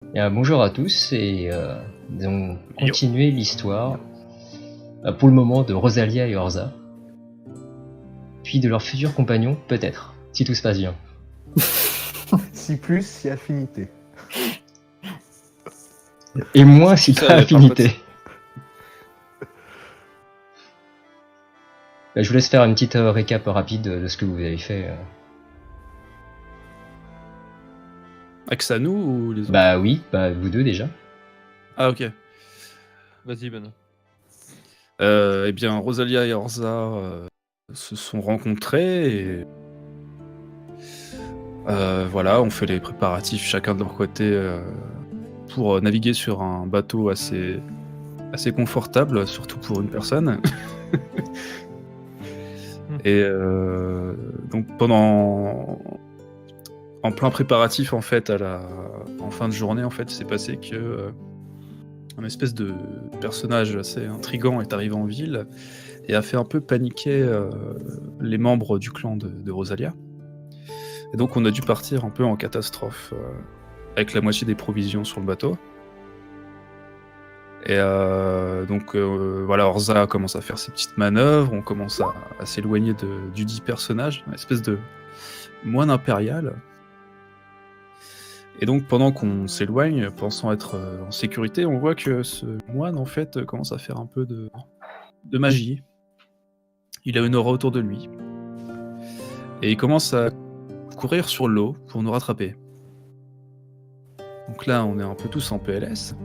Bien, bonjour à tous et nous allons Yo. continuer l'histoire pour le moment de Rosalia et Orza, puis de leurs futurs compagnons peut-être, si tout se passe bien. Si plus, si affinité. Et moins si Ça, pas par affinité. Je vous laisse faire une petite récap rapide de ce que vous avez fait. Axe à nous ou les autres? Bah oui, bah vous deux déjà. Ah ok. Vas-y, Ben. Eh bien, Rosalia et Orza se sont rencontrés et voilà, on fait les préparatifs chacun de leur côté pour naviguer sur un bateau assez confortable, surtout pour une personne. Et donc en plein préparatif en fait en fin de journée en fait, il s'est passé que un espèce de personnage assez intriguant est arrivé en ville et a fait un peu paniquer les membres du clan de Rosalia. Et donc on a dû partir un peu en catastrophe avec la moitié des provisions sur le bateau. Et donc voilà, Orza commence à faire ses petites manœuvres, on commence à s'éloigner du dit personnage, une espèce de moine impérial. Et donc pendant qu'on s'éloigne, pensant être en sécurité, on voit que ce moine en fait commence à faire un peu de magie. Il a une aura autour de lui. Et il commence à courir sur l'eau pour nous rattraper. Donc là, on est un peu tous en PLS.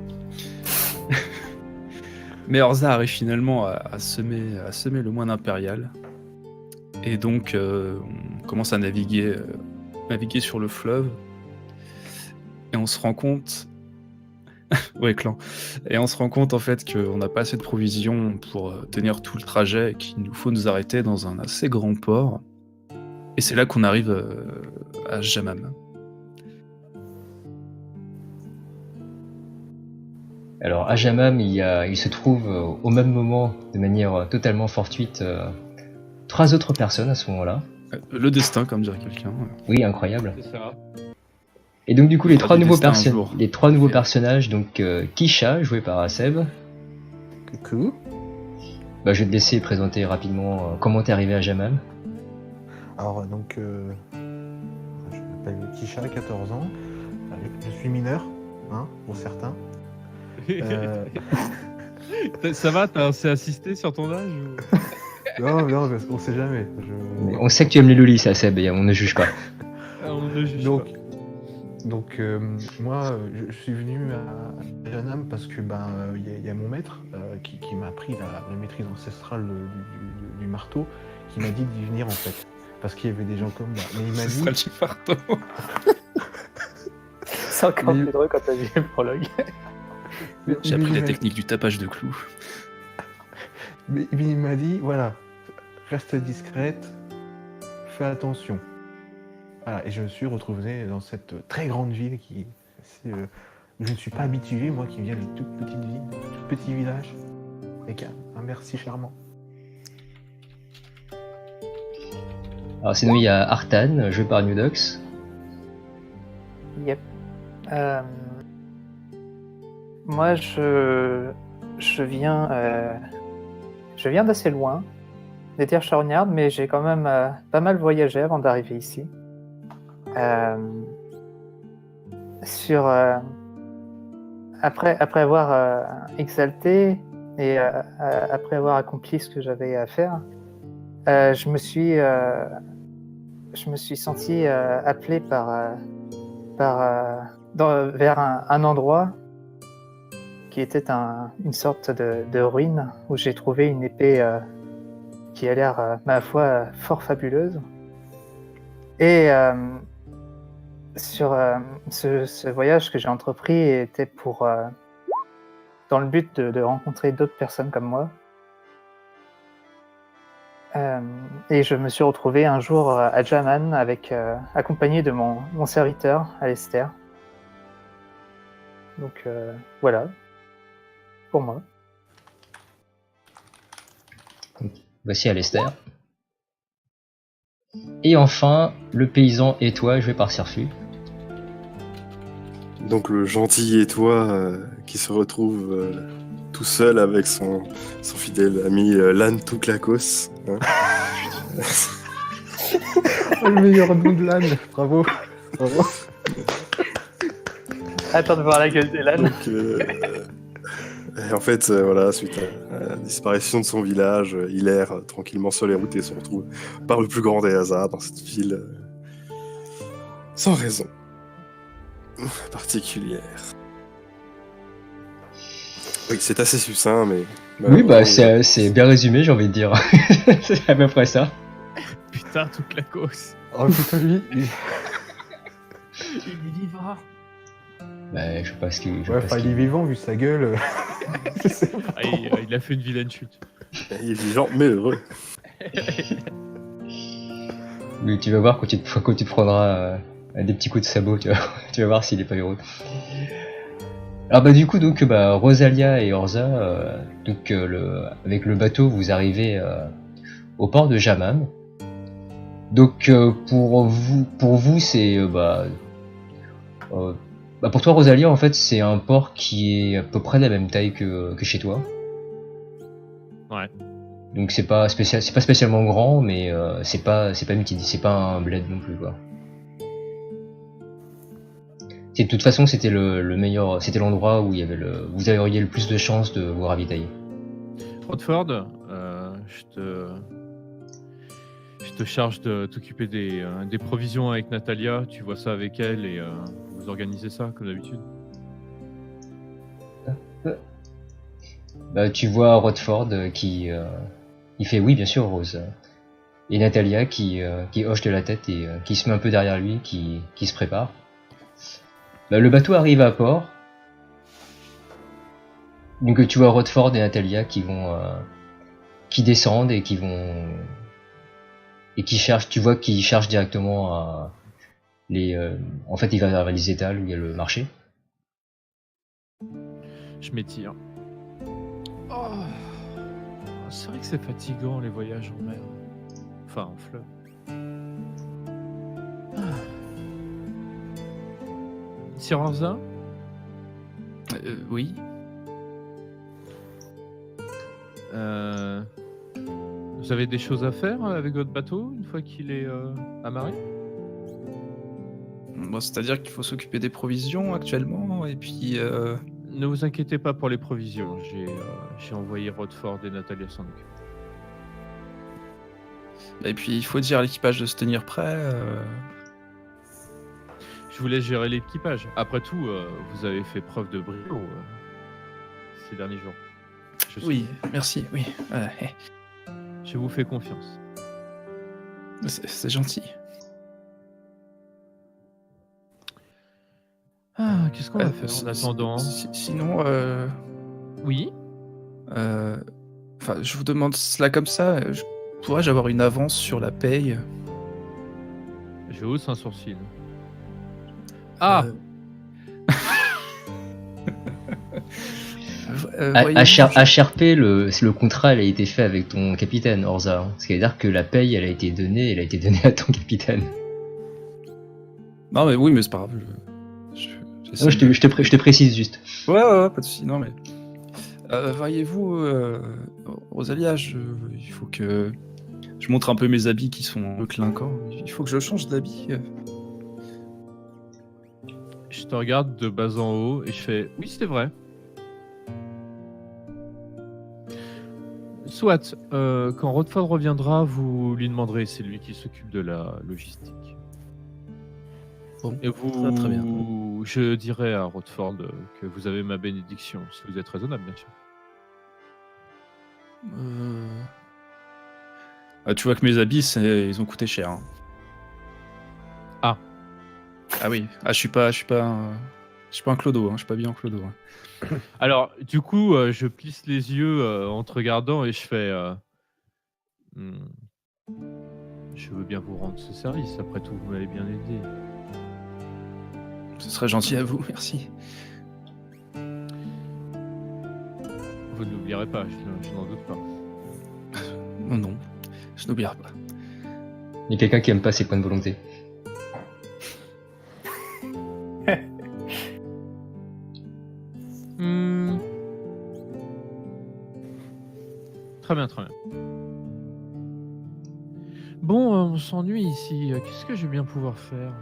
Mais Orza arrive finalement à semer le moine impérial. Et donc, on commence à naviguer sur le fleuve. Et on se rend compte... ouais, clan. Et on se rend compte en fait qu'on n'a pas assez de provisions pour tenir tout le trajet et qu'il nous faut nous arrêter dans un assez grand port. Et c'est là qu'on arrive à Jamam. Alors à Jamam, il se trouve au même moment, de manière totalement fortuite, 3 autres personnes à ce moment-là. Le destin, comme dirait quelqu'un. Oui, incroyable. C'est ça. Et donc du coup les Fera 3 du nouveaux, destin un jour. les 3 nouveaux personnages, donc Kisha, joué par Aseb. Coucou. Bah, je vais te laisser présenter rapidement comment t'es arrivé à Jamam. Alors, donc, je m'appelle Kisha, 14 ans. Je suis mineur, hein, pour certains. Ça va, t'as assez assisté sur ton âge ou... Non, on sait jamais. Mais on sait que tu aimes les lolis, Aseb, et on ne juge pas. On ne juge Donc, moi, je suis venu à Janam parce que y a mon maître qui m'a appris la maîtrise ancestrale du marteau, qui m'a dit d'y venir en fait, parce qu'il y avait des gens comme moi. Mais il m'a Ce dit. sera le marteau. C'est encore plus drôle quand t'as vu le prologue. J'ai appris la technique du tapage de clous. Mais il m'a dit, voilà, reste discrète, fais attention. Voilà, et je me suis retrouvé dans cette très grande ville qui... je ne suis pas habitué, moi qui viens d'une toute petite ville, d'un tout petit village. Et un merci charmant. Alors sinon il y a Artan, joué par Nudox. Yep. Moi, je viens d'assez loin, des terres charognardes, mais j'ai quand même pas mal voyagé avant d'arriver ici. Après avoir exalté et après avoir accompli ce que j'avais à faire, je me suis senti appelé vers un endroit qui était une sorte de ruine où j'ai trouvé une épée qui a l'air, ma foi, fort fabuleuse. Et sur ce voyage que j'ai entrepris était dans le but de rencontrer d'autres personnes comme moi. Et je me suis retrouvé un jour à Jaman accompagné de mon serviteur, Alistair. Donc voilà, pour moi. Voici Alistair. Et enfin, le paysan et toi, joué par Serfu. Donc le gentil et toi qui se retrouve tout seul avec son fidèle ami l'âne tout clacos. Hein. Oh, le meilleur nom de l'âne, bravo. Bravo. Attends de voir la gueule de l'âne. Donc, et en fait, voilà, suite à la disparition de son village, il erre tranquillement sur les routes et se retrouve par le plus grand des hasards dans cette ville sans raison particulière. Oui, c'est assez succinct, mais... Oui, bah c'est bien résumé, j'ai envie de dire. C'est à peu près ça. Putain, tout clacos. Oh putain, lui. Il est vivant. Bah, je sais pas ce que. Ouais, enfin, il est vivant vu sa gueule. Je sais pas. Ah, il a fait une vilaine chute. Il est vivant, mais heureux. Oui, tu vas voir quand tu te prendras des petits coups de sabot, tu vas voir s'il est pas heureux. Alors bah du coup donc Rosalia et Orza, avec le bateau vous arrivez au port de Jamam. Donc pour vous c'est pour toi Rosalia en fait c'est un port qui est à peu près de la même taille que chez toi. Ouais. Donc c'est pas spécialement grand mais c'est pas un bled non plus quoi. De toute façon, c'était le meilleur, c'était l'endroit où vous auriez le plus de chances de vous ravitailler. Rodford, je te charge de t'occuper des provisions avec Natalia. Tu vois ça avec elle et vous organisez ça comme d'habitude. Bah, tu vois Rodford qui il fait oui bien sûr Rose. Et Natalia qui hoche de la tête et qui se met un peu derrière lui, qui se prépare. Bah, le bateau arrive à port. Donc tu vois Rodford et Natalia qui descendent et qui cherchent. Tu vois qu'ils cherchent directement en fait, ils vont vers les étals où il y a le marché. Je m'étire. Oh, c'est vrai que c'est fatigant les voyages en mer. Enfin en fleuve. Sir Orza ? Oui. Vous avez des choses à faire avec votre bateau une fois qu'il est amarré ? Bon, c'est-à-dire qu'il faut s'occuper des provisions actuellement, et puis... Ne vous inquiétez pas pour les provisions. J'ai envoyé Rodford et Natalia s'en occuper. Et puis il faut dire à l'équipage de se tenir prêt. Je vous laisse gérer l'équipage. Après tout, vous avez fait preuve de brio ces derniers jours. Oui, merci, oui. Je vous fais confiance. C'est gentil. Ah, qu'est-ce qu'on va faire en attendant ? Sinon, Oui ? enfin, je vous demande cela comme ça, pourrais-je avoir une avance sur la paye ? Je hausse un sourcil. Ah HRP, le contrat il a été fait avec ton capitaine Orza. Hein. Ce qui veut dire que la paye elle a été donnée à ton capitaine. Non mais oui, mais c'est pas grave. Je te précise juste. Ouais, pas de soucis. Non mais voyez-vous, Rosalia, il faut que je montre un peu mes habits qui sont un peu clinquants. Il faut que je change d'habit. Je te regarde de bas en haut et je fais oui, c'est vrai. Soit, quand Rodford reviendra, vous lui demanderez, c'est lui qui s'occupe de la logistique. Bon, et vous, très bien. Je dirai à Rodford que vous avez ma bénédiction, si vous êtes raisonnable, bien sûr. Tu vois que mes habits, ils ont coûté cher. Hein. Ah. Ah oui. Ah, je suis pas un clodo. Hein. Je suis pas bien en clodo. Hein. Alors, du coup, je plisse les yeux en te regardant et je fais. Je veux bien vous rendre ce service. Après tout, vous m'avez bien aidé. Ce serait gentil à vous, merci. Vous n'oublierez pas, je n'en doute pas. Non, je n'oublierai pas. Il y a quelqu'un qui aime pas ses points de volonté. Très bien, très bien. Bon, on s'ennuie ici. Qu'est-ce que je vais bien pouvoir faire?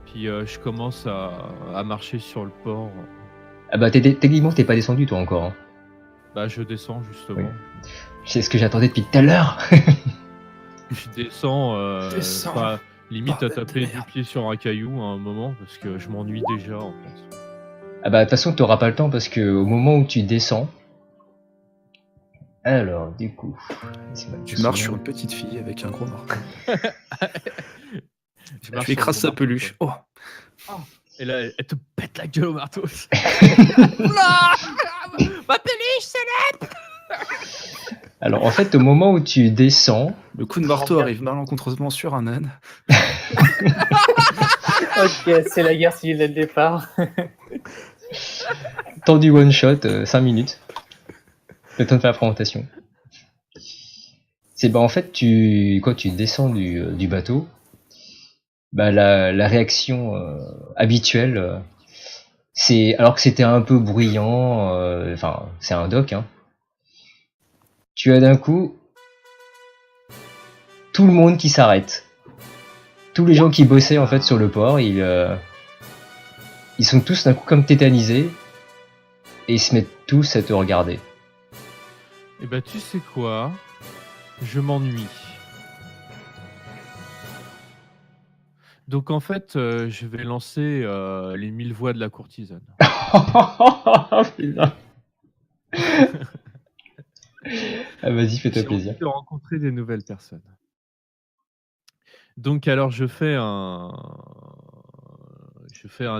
Puis je commence à marcher sur le port. Ah bah techniquement t'es pas descendu toi encore. Hein. Bah, je descends justement. Oui. C'est ce que j'attendais depuis tout à l'heure. Je descends, Descends. pas, limite à Bordel de taper du merde. pied sur un caillou à un moment parce que je m'ennuie déjà en fait. Ah bah de toute façon t'auras pas le temps parce que au moment où tu descends. Alors du coup. Tu marches sur une petite fille avec un gros marteau. Je Tu marche sur écrases le sa marteau, peluche. Oh. quoi. Et là, elle te pète la gueule au marteau. Ma peluche, c'est Alors en fait au moment où tu descends. Le coup de marteau arrive malencontreusement sur un âne. Ok, c'est la guerre civile dès le départ. Temps du one shot, 5 minutes. Le temps de faire la présentation. C'est bah en fait quand tu descends du bateau, bah la réaction habituelle, c'est alors que c'était un peu bruyant, enfin c'est un dock, hein. Tu as d'un coup tout le monde qui s'arrête. Tous les gens qui bossaient en fait sur le port, ils sont tous d'un coup comme tétanisés et ils se mettent tous à te regarder. Et bah, tu sais quoi? Je m'ennuie. Donc en fait, je vais lancer les 1000 voix de la courtisane. Putain. Ah vas-y, fais-toi J'ai plaisir. envie de rencontrer des nouvelles personnes. Donc alors je fais un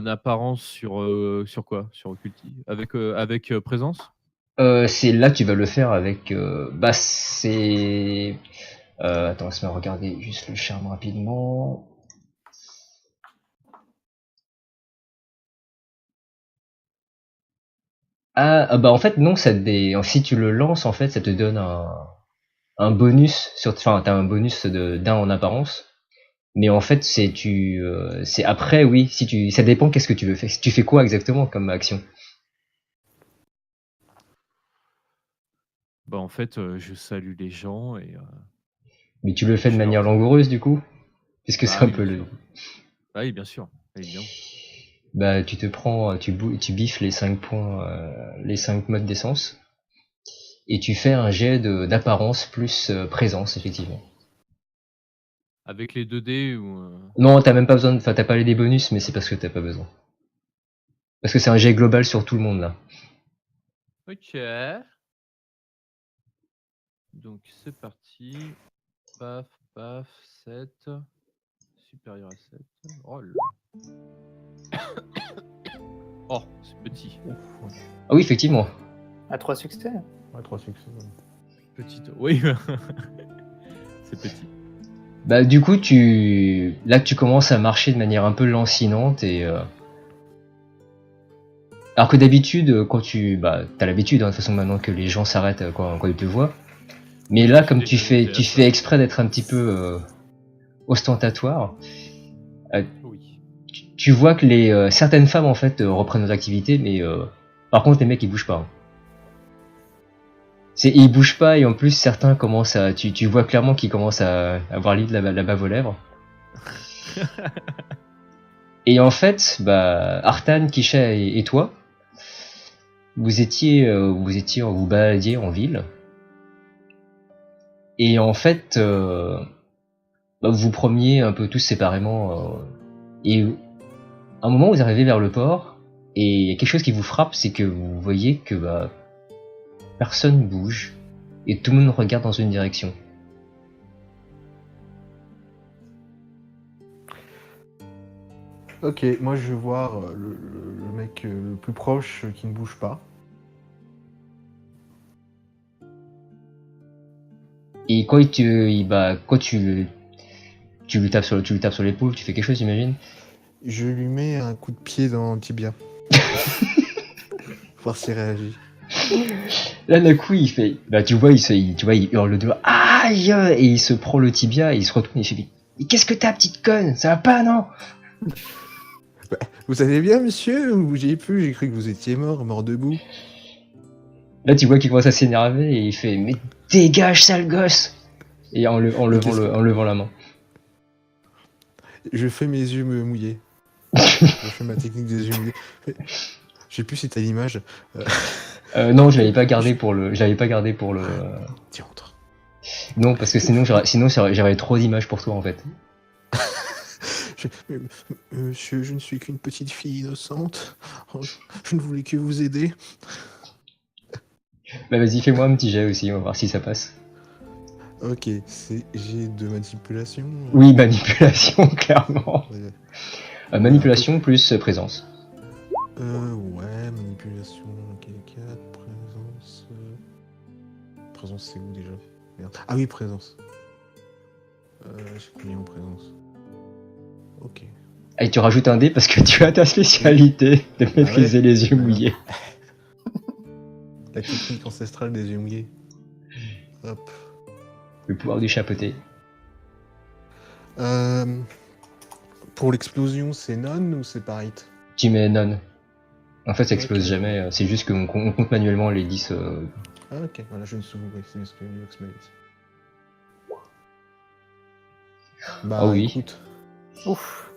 apparence sur quoi? Sur occulti avec présence? C'est là que tu vas le faire avec. Bah c'est. Attends, laisse-moi regarder juste le charme rapidement. Bah en fait non, si tu le lances en fait, ça te donne un bonus sur. Enfin, t'as un bonus d'un en apparence. Mais en fait, c'est après, oui. Ça dépend qu'est-ce que tu veux faire. Tu fais quoi exactement comme action? Bah en fait, je salue les gens et Mais tu le fais de Je leur manière dis. langoureuse du coup? Puisque c'est Ah un oui, peu bien le. sûr. Ah oui, bien sûr, évidemment. Bah tu te prends, tu biffes les 5 points, les 5 modes d'essence. Et tu fais un jet d'apparence plus présence, effectivement. Avec les 2D ou Non, t'as même pas besoin, enfin t'as pas les bonus, mais c'est parce que t'as pas besoin. Parce que c'est un jet global sur tout le monde là. Ok. Donc c'est parti. Paf, paf, 7. Supérieur à 7. Oh là. Oh, c'est petit. Ah oui, effectivement. À 3 succès. Ouais, 3 succès. Petite. Oui. C'est petit. Bah du coup là tu commences à marcher de manière un peu lancinante et alors que d'habitude quand t'as l'habitude hein, de toute façon maintenant que les gens s'arrêtent quand ils te voient. Mais là comme tu fais exprès d'être un petit peu ostentatoire, Oui. tu vois que certaines femmes en fait reprennent leurs activités, mais par contre les mecs ils bougent pas. Hein. Ils bougent pas et en plus certains commencent à, tu vois clairement qu'ils commencent à avoir la bave aux lèvres. Et en fait, bah Artan, Kisha et toi, vous baladiez en ville. Et en fait, bah, vous vous promeniez un peu tous séparément. Et à un moment, vous arrivez vers le port et il y a quelque chose qui vous frappe, c'est que vous voyez que bah, personne bouge et tout le monde regarde dans une direction. Ok, moi je vais voir le mec le plus proche qui ne bouge pas. Et quand quand tu lui tapes sur l'épaule, tu fais quelque chose, j'imagine. Je lui mets un coup de pied dans le tibia. Voir s'il réagit. Là d'un coup il fait, bah tu vois il hurle de aïe et il se prend le tibia et il se retourne et il fait mais qu'est-ce que t'as petite conne, ça va pas non? Vous allez bien, monsieur? Vous bougez plus? J'ai cru que vous étiez mort debout. Là, tu vois qu'il commence à s'énerver et il fait mais dégage, sale gosse! Et en levant la main. Je fais mes yeux me mouiller. Je fais ma technique des yeux mouillés. Je sais plus si t'as l'image. Non, je l'avais pas gardé pour le. Diantre. Non, parce que sinon j'aurais trop d'images pour toi en fait. Monsieur, je ne suis qu'une petite fille innocente. Oh, je ne voulais que vous aider. Bah vas-y, fais-moi un petit jet aussi, on va voir si ça passe. Ok, c'est j'ai de manipulation. Oui, manipulation, clairement. Manipulation plus présence. Ouais, manipulation, ok, 4, présence. Présence, c'est où déjà? Merde. Ah oui, présence. J'ai combien en présence? Ok. Et tu rajoutes un dé parce que tu as ta spécialité de maîtriser les yeux mouillés. La technique ancestrale des yeux mouillés. Hop. Le pouvoir du chapeauté. Pour l'explosion, c'est non ou c'est par hit? Tu mets none. En fait, ça explose Ok. jamais, c'est juste qu'on compte manuellement les 10. Ah ok, voilà, je ne sais pas, c'est ce que Lux m'a dit. Bah Ah oui. écoute, Ouf.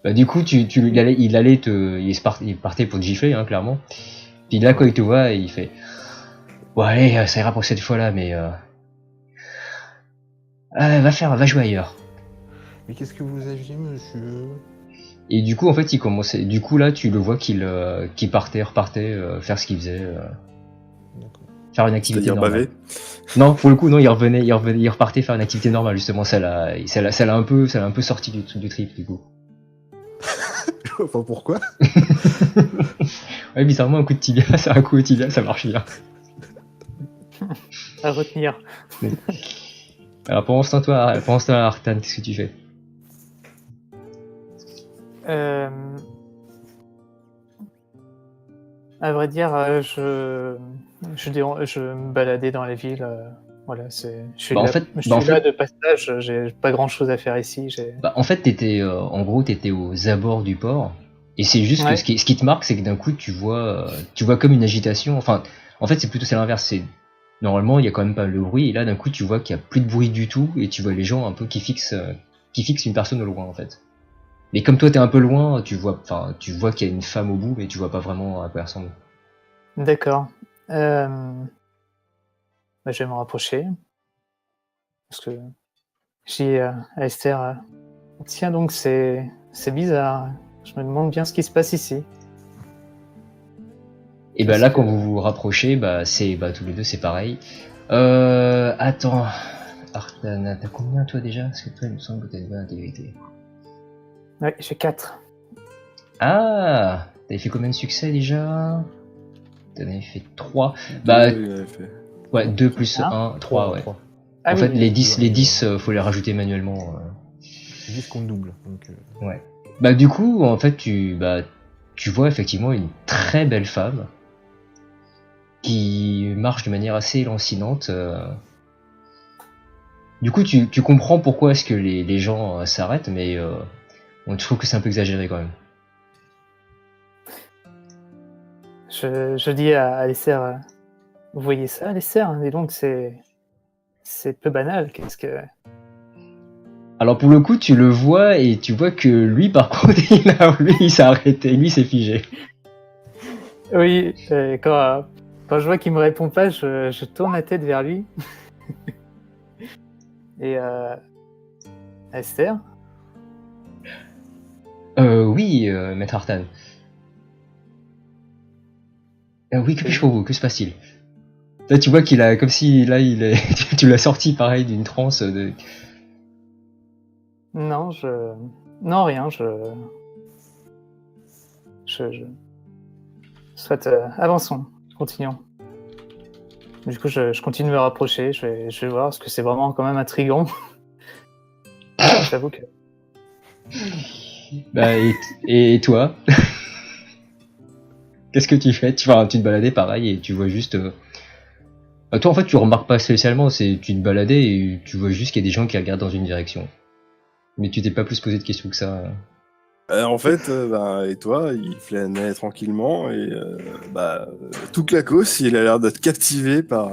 Bah, du coup, il partait pour te gifler, hein, clairement. Puis là, quand il te voit, il fait bon, allez, ça ira pour cette fois-là, mais va jouer ailleurs. mais qu'est-ce que vous aviez, monsieur? Et du coup, en fait, il commençait. Du coup, là, tu le vois qu'il repartait faire ce qu'il faisait, D'accord. faire une activité C'est-à-dire normale. baver. Non, pour le coup, non, il repartait faire une activité normale, justement. Ça l'a un peu sorti du trip, du coup. Enfin, pourquoi? Ouais, bizarrement, un coup au tibia, ça marche bien. À retenir. Alors, pendant ce temps, Artan, qu'est-ce que tu fais? À vrai dire, je me baladais dans la ville. Voilà, je suis Bah, là, en fait- je suis bah, en là fait- de passage. J'ai pas grand-chose à faire ici. Bah, en fait, en gros, t'étais aux abords du port. Et c'est juste que Ouais. ce qui te marque, c'est que d'un coup, tu vois comme une agitation. Enfin, en fait, c'est l'inverse. Normalement, il y a quand même pas le bruit. Et là, d'un coup, tu vois qu'il y a plus de bruit du tout. Et tu vois les gens un peu qui fixent une personne au loin, en fait. Mais comme toi, t'es un peu loin, tu vois qu'il y a une femme au bout, mais tu vois pas vraiment à quoi elle ressemble. D'accord. Bah, je vais me rapprocher. Parce que je dis à Esther, tiens donc, c'est bizarre. Je me demande bien ce qui se passe ici. Et bah là, quand vous vous rapprochez, tous les deux, c'est pareil. Attends. Artana, t'as combien toi déjà? Parce que toi, il me semble que t'as une bonne intégrité. Ouais, j'ai 4. Ah, t'avais fait combien de succès déjà? T'en avais fait 3. Bah, Il avait fait. ouais, 2 plus Hein 1, 3, ouais. Ah En oui, fait, oui. les 10, faut les rajouter manuellement. 10 qu'on double. Donc, Ouais. Bah, du coup, en fait, tu vois effectivement une très belle femme qui marche de manière assez lancinante. Du coup, tu comprends pourquoi est-ce que les gens s'arrêtent, mais on trouve que c'est un peu exagéré quand même. Je dis à Esther, vous voyez ça, Esther? Dis donc, c'est peu banal. Qu'est-ce que... Alors pour le coup, tu le vois et tu vois que lui, par contre, il s'est arrêté, lui, s'est figé. Oui, quand je vois qu'il me répond pas, je tourne la tête vers lui. Et Esther? Oui, Maître Artan. Oui, que puis-je pour vous? Que se passe-t-il? Là, tu vois qu'il a, comme si, là, tu l'as sorti pareil d'une transe de... Non, non, rien, Soit, avançons, continuons. Du coup, je continue à me rapprocher, je vais voir, parce que c'est vraiment quand même intriguant. J'avoue que... Bah, et toi? Qu'est-ce que tu fais? Tu te baladais pareil et tu vois juste... Bah, toi, en fait, tu remarques pas spécialement, tu te baladais et tu vois juste qu'il y a des gens qui regardent dans une direction. Mais tu t'es pas plus posé de questions que ça. En fait, et toi, il flânait tranquillement et tout Clacos, il a l'air d'être captivé par,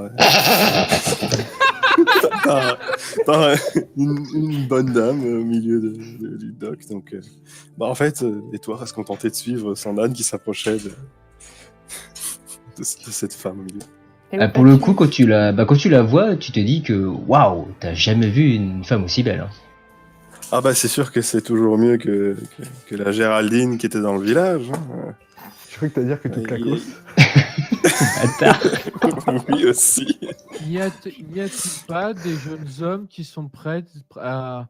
par une bonne dame au milieu du dock. Donc, en fait, et toi, reste contenté de suivre Sandane qui s'approchait de cette femme au milieu. Et Ah, où pour le vas-tu coup, quand tu la vois, tu te dis que waouh, t'as jamais vu une femme aussi belle. Hein. Ah c'est sûr que c'est toujours mieux que la Géraldine qui était dans le village. Hein. Je crois que t'as dire que toute la Il- cause. Attends. Oui, aussi. N'y a-t-il pas des jeunes hommes qui sont prêts à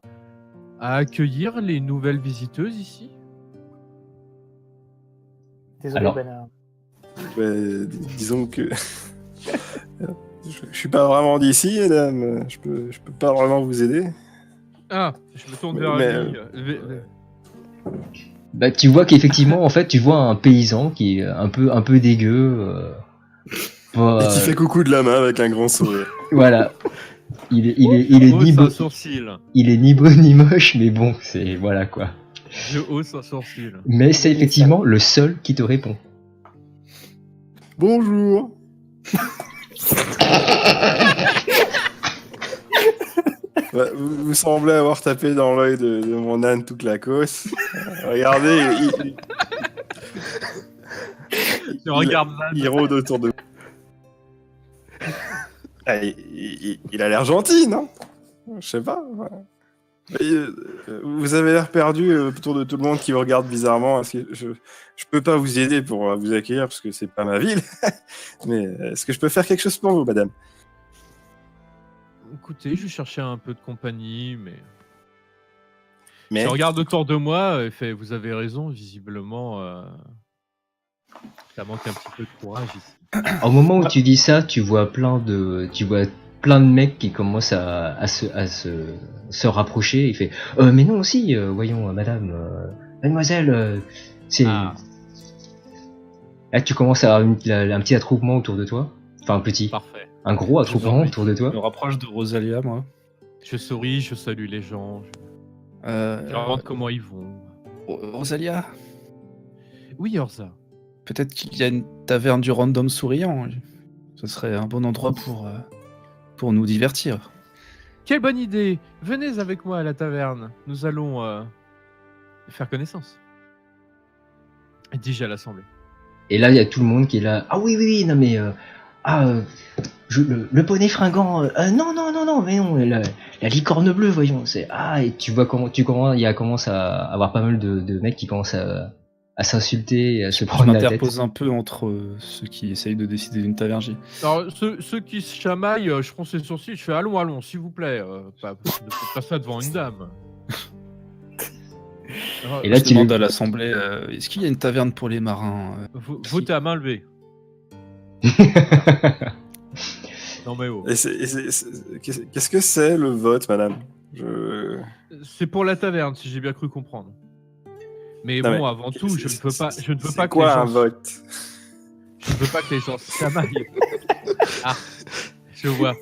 accueillir les nouvelles visiteuses ici? Désolé, Alors. Benard. Disons que je suis pas vraiment d'ici, madame. Je peux pas vraiment vous aider. Ah, je me tourne Mais- vers mais, lui. Bah, tu vois qu'effectivement, en fait, tu vois un paysan qui est un peu dégueu. Et qui fait coucou de la main avec un grand sourire. Voilà. Il est ni Hausse beau, un sourcil. il est ni beau ni moche, mais bon, c'est voilà quoi. Je hausse un sourcil. Mais c'est effectivement le seul qui te répond. Bonjour. Vous semblez avoir tapé dans l'œil de mon âne tout Clacos. Regardez, Je regarde là. il rôde autour de vous. Ah, il a l'air gentil, non? Je sais pas. Vous avez l'air perdu autour de tout le monde qui vous regarde bizarrement. Est-ce que je peux pas vous aider pour vous accueillir parce que c'est pas ma ville. Mais est-ce que je peux faire quelque chose pour vous, madame? Écoutez, je cherchais un peu de compagnie, mais Mais je regarde autour de moi et fait, vous avez raison, visiblement, ça manque un petit peu de courage ici. Au moment où tu dis ça, tu vois plein de mecs qui commencent à se rapprocher. Il fait mais non aussi, voyons, madame, mademoiselle, c'est. Ah. Là, tu commences à avoir un petit attroupement autour de toi. Enfin, un petit. Parfait. Un gros attroupement autour de Je me toi. rapproche de Rosalia, moi. Je souris, je salue les gens, je leur demande comment ils vont. Rosalia, Oui, Orza. peut-être qu'il y a une taverne du random souriant. Ce serait un bon endroit pour nous divertir. Quelle bonne idée! Venez avec moi à la taverne. Nous allons faire connaissance. Dis-je à l'assemblée. Et là, il y a tout le monde qui est là. Ah oui, non mais le poney fringant. Non, mais non, la licorne bleue, voyons. C'est et tu vois commence à avoir pas mal de mecs qui commencent à s'insulter, et à se Je prendre la tête. m'interpose un peu entre ceux qui essayent de décider d'une tavergie. Alors, ceux qui se chamaillent, je fronce les sourcils, je fais allons, s'il vous plaît. Ne faites pas ça devant une dame. Et là, Je tu demande à l'assemblée, est-ce qu'il y a une taverne pour les marins Votez à main levée. Non mais oh. Qu'est-ce que c'est le vote, madame? C'est pour la taverne, si j'ai bien cru comprendre. Mais Non, bon, mais avant tout, je ne veux pas c'est que les quoi un gens... vote? Je ne veux pas que les gens se chamaillent. Ah, je vois.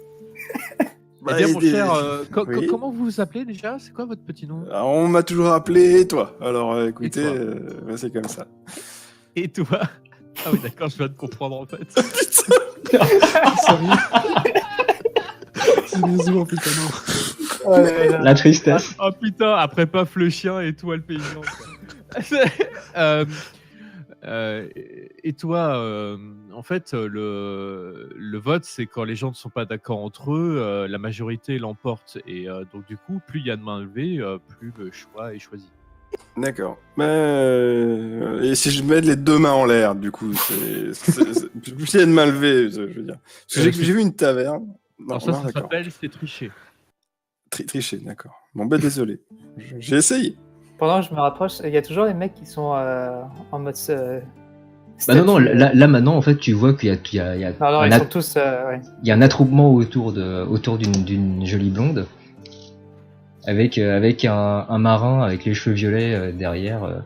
Eh bien, mon cher, oui. comment vous vous appelez déjà? C'est quoi votre petit nom? Alors, on m'a toujours appelé toi. Alors écoutez, toi c'est comme ça. Et toi? Ah oui, d'accord, je viens de comprendre en fait. Sérieusement, putain, non. Oh là là. La tristesse. Oh putain, après Paf le chien et toi le paysan. Et toi, en fait, le vote, c'est quand les gens ne sont pas d'accord entre eux, la majorité l'emporte. Et donc, du coup, plus il y a de mains levées, plus le choix est choisi. D'accord. Mais et si je mets les deux mains en l'air, du coup, plus il y a de main levée, je veux dire. Parce que j'ai vu une taverne. Non, Alors ça d'accord. s'appelle c'est tricher. Tricher, d'accord. Bon, désolé. J'ai essayé. Pendant que je me rapproche, il y a toujours les mecs qui sont en mode. Bah non, statue. là maintenant, en fait, tu vois qu'il y a Non, ils sont tous. Ouais. il y a un attroupement autour d'une jolie blonde avec un marin avec les cheveux violets derrière.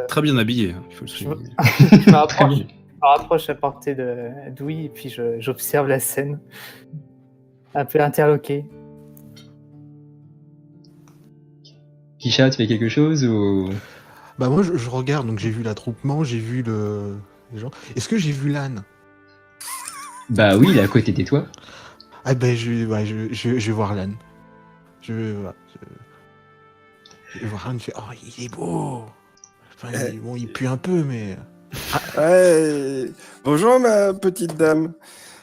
Très bien habillé, il faut le Je souligner. je me rapproche à portée d'Ouïe et puis j'observe la scène. Un peu interloqué. Kisha, tu fais quelque chose ou... Bah moi je regarde, donc j'ai vu l'attroupement, j'ai vu les gens. Est-ce que j'ai vu l'âne? Bah oui, il est à côté de toi. Ah ben je vais voir l'âne. Voilà, je vais voir l'âne, je fais, oh il est beau. Enfin bon il pue un peu mais... Ouais, bonjour ma petite dame.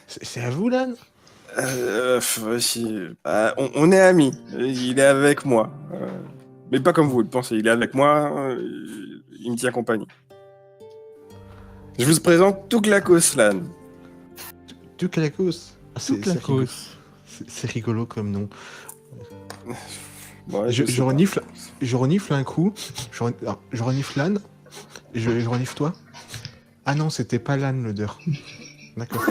C'est à vous l'âne? On est amis. Il est avec moi. Mais pas comme vous le pensez. Il est avec moi. Il me tient compagnie. Je vous présente Touklakos l'âne. Touklakos. Ah, c'est rigolo. Touklakos. C'est rigolo comme nom. Ouais, Je sais pas. renifle un coup, je renifle l'âne, et je renifle toi. Ah non, c'était pas l'âne l'odeur. D'accord.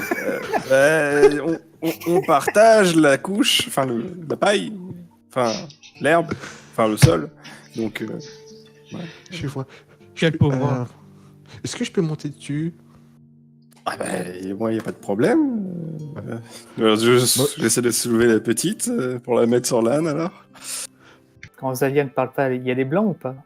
On partage la couche, enfin la paille, enfin l'herbe, enfin le sol. Donc, Je vois. Quel pauvre. Est-ce que je peux monter dessus? moi, il n'y a pas de problème. J'essaie de soulever la petite pour la mettre sur l'âne alors. Quand Rosalia ne parle pas, il y a des blancs ou pas?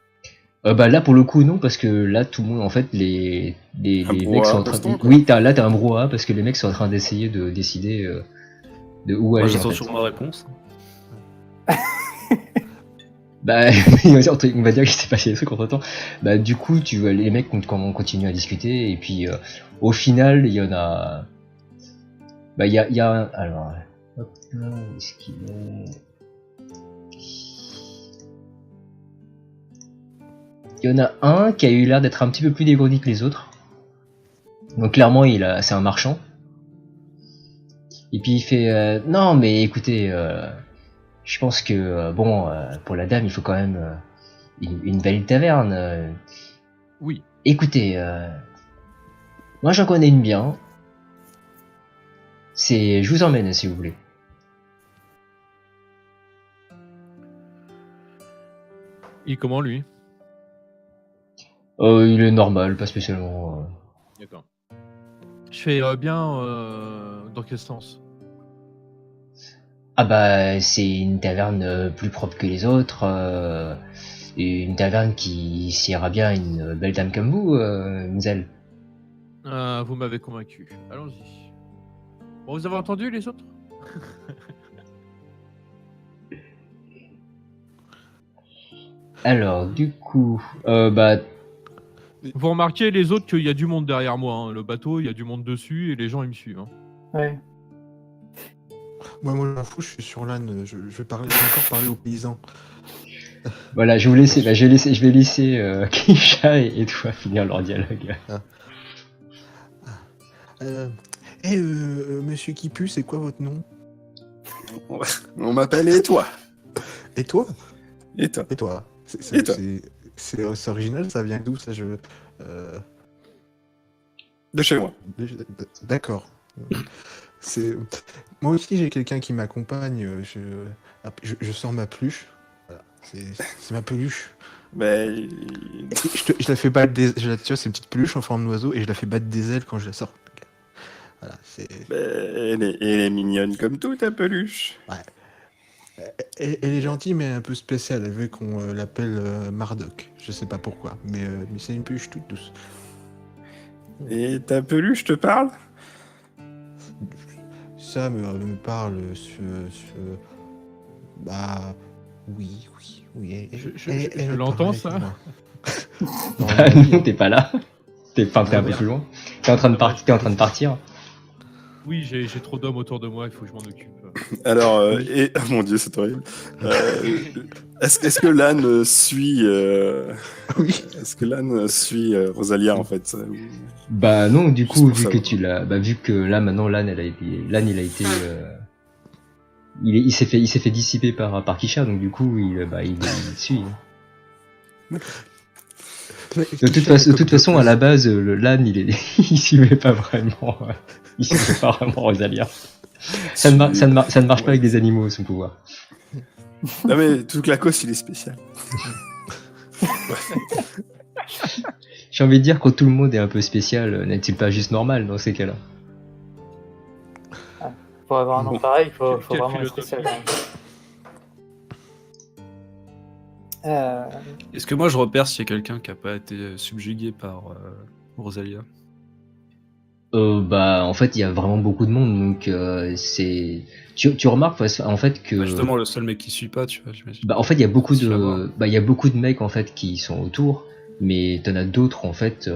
Bah là pour le coup non parce que là tout le monde en fait les Un mecs brouhaha sont en train de... constant, quoi. Oui là t'as un brouhaha parce que les mecs sont en train d'essayer de décider de où Moi, aller en j'attends fait. sur ma réponse. Bah on va dire qu'il s'est passé des trucs entre temps. Bah du coup tu vois les mecs continuent à discuter et puis au final il y en a... Bah il y a un... Alors... Hop là, où est-ce qu'il est... Il y en a un qui a eu l'air d'être un petit peu plus dégourdi que les autres. Donc clairement, c'est un marchand. Et puis il fait non mais écoutez, je pense que pour la dame il faut quand même une belle taverne. Oui. Écoutez, moi j'en connais une bien. Je vous emmène si vous voulez. Il est comment lui? Il est normal, pas spécialement. D'accord. Je fais bien dans quel sens? Ah bah c'est une taverne plus propre que les autres. Et une taverne qui siera bien une belle dame comme vous, Mzel. Vous m'avez convaincu. Allons-y. Bon, vous avez entendu les autres? Alors du coup, bah Vous remarquez les autres qu'il y a du monde derrière moi. Hein. Le bateau, il y a du monde dessus et les gens ils me suivent. Hein. Ouais. Moi je m'en fous, je suis sur l'âne, je vais encore parler aux paysans. voilà, je vais laisser Kisha et toi finir leur dialogue. Monsieur qui pue, c'est quoi votre nom? On m'appelle et toi. Et toi? Et toi. Et toi? Et toi C'est original, ça vient d'où ça De chez moi. D'accord. Moi aussi j'ai quelqu'un qui m'accompagne, je sors ma peluche. Voilà. C'est ma peluche. Mais Je la fais battre tu vois, c'est une petite peluche en forme d'oiseau et je la fais battre des ailes quand je la sors. Voilà, elle est mignonne comme tout, ta peluche. Elle est gentille mais un peu spéciale. Elle veut qu'on l'appelle Mardoc. Je sais pas pourquoi, mais c'est une peluche toute douce. Et ta peluche te parle? Ça me parle. Bah oui. Je l'entends, ça. Bah non, t'es pas là. T'es un peu plus loin. T'es en train de partir. Oui, j'ai trop d'hommes autour de moi, il faut que je m'en occupe. Alors, oh mon dieu, c'est horrible. Est-ce que l'âne suit Oui. Est-ce que l'âne suit Rosalia en fait? Bah non, du Juste coup, pour vu que savoir. tu l'as, bah vu que là maintenant l'âne il a été, il s'est fait dissiper par Kisha, donc du coup il suit. De toute façon, à la base, l'âne il suivait pas vraiment, il suivait pas vraiment Rosalia. Ça ne marche pas avec des animaux son pouvoir. Non mais Touklakos il est spécial. J'ai envie de dire que tout le monde est un peu spécial, n'est-il pas juste normal dans ces cas-là? Pour avoir un nom pareil, il faut Quelle vraiment être philosophie. spécial. Est-ce que moi je repère s'il y a quelqu'un qui a pas été subjugué par Rosalia? Bah, en fait, il y a vraiment beaucoup de monde, donc tu remarques en fait que. Bah, justement, le seul mec qui suit pas, tu vois, j'imagine. Bah, en fait, il y a beaucoup Si je la vois. il y a beaucoup de mecs en fait qui sont autour, mais t'en as d'autres en fait,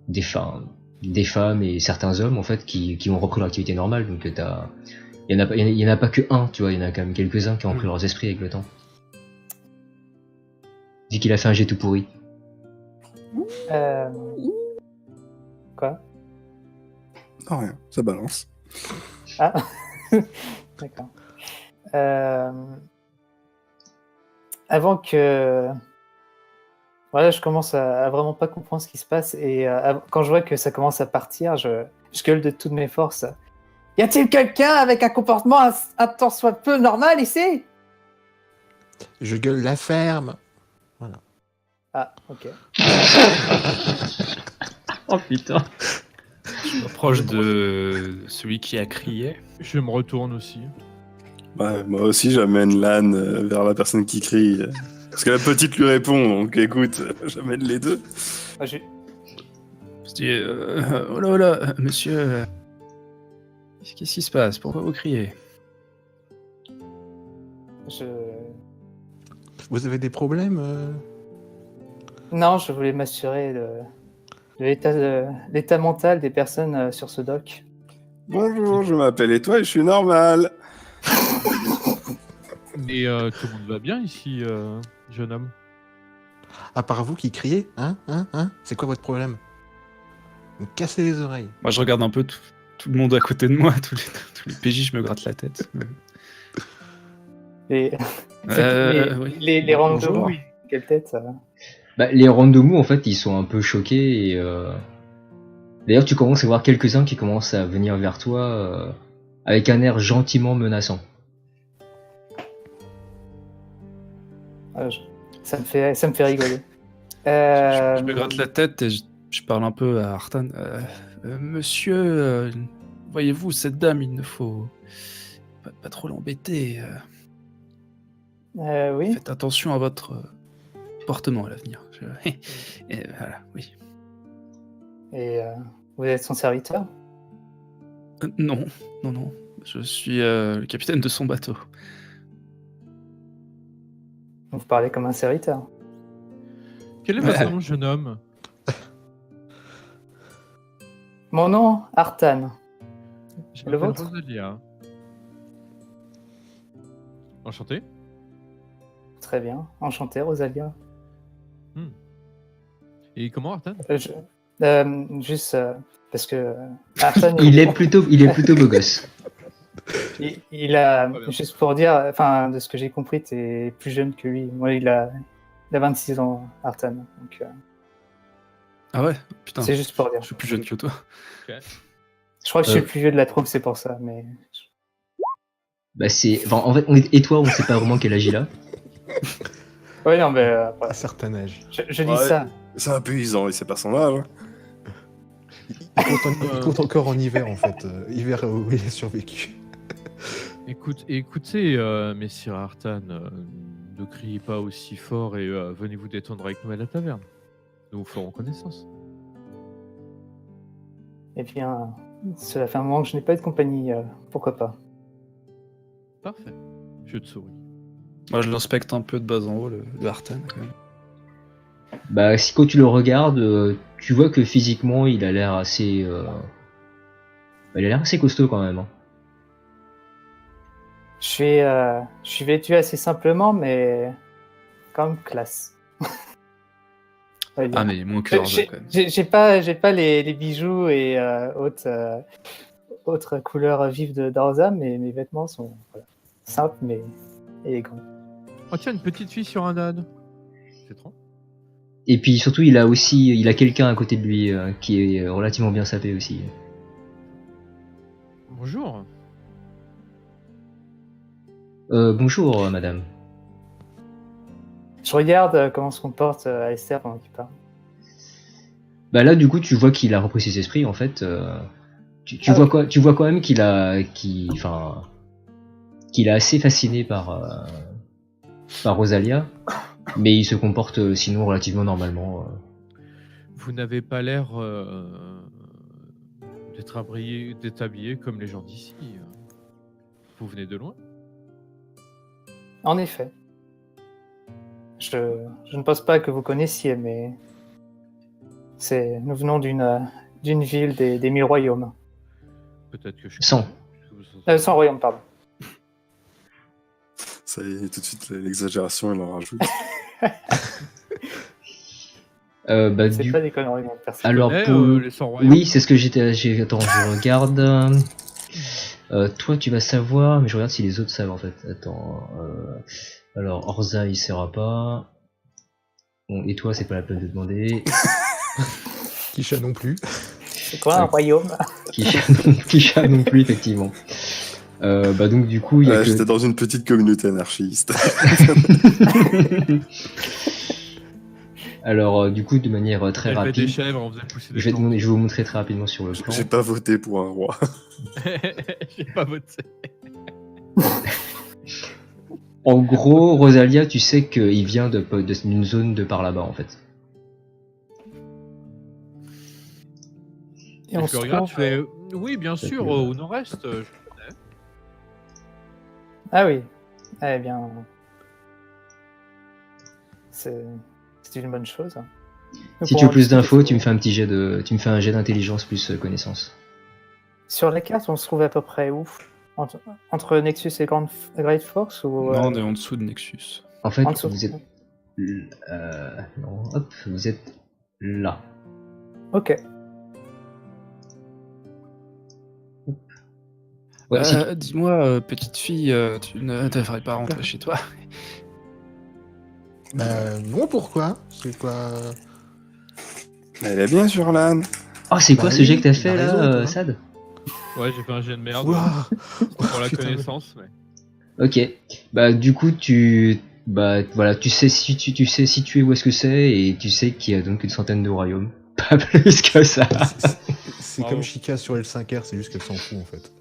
des femmes et certains hommes en fait qui ont repris leur activité normale. Donc il y en a pas que un, tu vois, il y en a quand même quelques-uns qui ont repris leurs esprits avec le temps. Dit qu'il a fait un jet tout pourri. Quoi? Non, rien, ça balance. Ah, d'accord. Avant que... Voilà, je commence à vraiment pas comprendre ce qui se passe et quand je vois que ça commence à partir, je gueule de toutes mes forces. Y a-t-il quelqu'un avec un comportement un tant soit peu normal ici? Je gueule la ferme. Ah, ok. Oh putain. Je m'approche de celui qui a crié. Je me retourne aussi. Ouais, moi aussi, j'amène l'âne vers la personne qui crie. Parce que la petite lui répond, donc écoute, j'amène les deux. Moi, Je dis, oh là, oh là, monsieur, qu'est-ce qui se passe? Pourquoi vous criez? Vous avez des problèmes Non, je voulais m'assurer de l'état mental des personnes sur ce dock. Bonjour, je m'appelle et toi et je suis normal. Et tout le monde va bien ici, jeune homme? À part vous qui criez, hein? C'est quoi votre problème? Vous me cassez les oreilles. Moi, je regarde un peu tout le monde à côté de moi, tous les PJ, je me gratte la tête. Et Oui. les rangs de Bonjour. oui. Quelle tête ça. Bah, les randomous en fait, ils sont un peu choqués et d'ailleurs, tu commences à voir quelques-uns qui commencent à venir vers toi avec un air gentiment menaçant. Ça me fait rigoler. Je me gratte la tête et je parle un peu à Artan. Monsieur, voyez-vous, cette dame, il ne faut pas trop l'embêter. Oui. Faites attention à votre comportement à l'avenir. Et voilà, oui. Et vous êtes son serviteur? Non. Je suis le capitaine de son bateau. Vous parlez comme un serviteur. Quel est votre nom, jeune homme? Mon nom, Artan. Je Le m'appelle vôtre? Rosalia. Enchanté. Très bien. Enchanté, Rosalia. Et comment, Artan? Juste parce que Artan, Il est plutôt beau gosse. il a, Très bien. juste pour dire, enfin, de ce que j'ai compris, t'es plus jeune que lui. Moi, il a 26 ans, Artan. Donc, Ah ouais, putain. c'est juste pour dire. Je suis plus jeune que toi. Je crois que je suis le plus vieux de la troupe, c'est pour ça. Mais Bah en fait, et toi, on sait pas vraiment quel âge il a. oui, non, mais À voilà. un certain âge. Je dis Ouais. ça. C'est un peu usant, il sait pas son âge. Hein. Il compte encore en hiver, en fait. Hiver où il a survécu. Écoutez, messire Artan, ne criez pas aussi fort et venez vous détendre avec nous à la taverne. Nous vous ferons connaissance. Eh bien, cela fait un moment que je n'ai pas eu de compagnie. Pourquoi pas? Parfait. Je te souris. Moi, je l'inspecte un peu de bas en haut, le Artan, quand même. Bah, si quand tu le regardes, tu vois que physiquement, il a l'air assez costaud quand même. Hein. Je suis vêtu assez simplement, mais quand même classe. On va dire. Ah, mais moins que Orza, quand même. J'ai pas les bijoux et autres couleurs vives d'Orza, mais mes vêtements sont simples mais élégants. Oh tiens, une petite fille sur un âne. C'est trop. Et puis surtout, il a quelqu'un à côté de lui qui est relativement bien sapé aussi. Bonjour. Bonjour, madame. Je regarde comment se comporte Esther pendant qu'il parle. Bah là, du coup, tu vois qu'il a repris ses esprits en fait. Tu vois quand même qu'il est assez fasciné par Rosalia Mais il se comporte sinon relativement normalement. Vous n'avez pas l'air d'être habillé comme les gens d'ici. Vous venez de loin? En effet. Je ne pense pas que vous connaissiez, mais nous venons d'une ville des 1000 royaumes. Peut-être que je... 100. 100 royaumes, pardon. Ça y est, tout de suite, l'exagération, il en rajoute. C'est Du... pas des conneries, mon perso. Alors, connais, pour... les 100 royaumes? Oui, c'est ce que Attends, je regarde. Toi, tu vas savoir, mais je regarde si les autres savent en fait. Attends. Alors, Orza, il saura pas. Bon, et toi, c'est pas la peine de demander. Kisha non plus. C'est quoi un royaume? Kisha non plus, effectivement. Donc, du coup, il y a que... J'étais dans une petite communauté anarchiste. Alors, du coup, de manière très Elle fait des rapide, chèvres, on faisait pousser des je vais plantes. vous montrer très rapidement sur le plan. J'ai pas voté pour un roi. J'ai pas voté. En gros, Rosalia, tu sais qu'il vient d'une zone de par là-bas, en fait. Et on Je se regarde, trouve... je fais... Oui, bien Ça sûr, fait- au nord-est. Je connais. Ah oui. Eh bien... C'est une bonne chose. Nous Si tu pourrons veux plus discuter d'infos, sur- tu me fais un jet d'intelligence plus connaissance. Sur la carte, on se trouve à peu près où? Entre Nexus et Great Force ou... Non, on est en dessous de Nexus. En fait, en dessous. vous êtes... non, hop, vous êtes là. Ok. Ouais, si- Dis-moi, petite fille, tu ne devrais pas rentrer chez toi. Non, pourquoi? C'est quoi? Elle est bien sur l'âne. Oh, c'est quoi Bah ce oui, jet que t'as il a fait raison, là, toi. Sad? Ouais, j'ai fait un jet de merde Ouah. pour la Putain, connaissance. Mais... Ok. Du coup, voilà, tu sais situer où est-ce que c'est, et tu sais qu'il y a donc une centaine de royaumes. Pas plus que ça. C'est Bravo. comme Chica sur L5R, c'est juste qu'elle s'en fout en fait.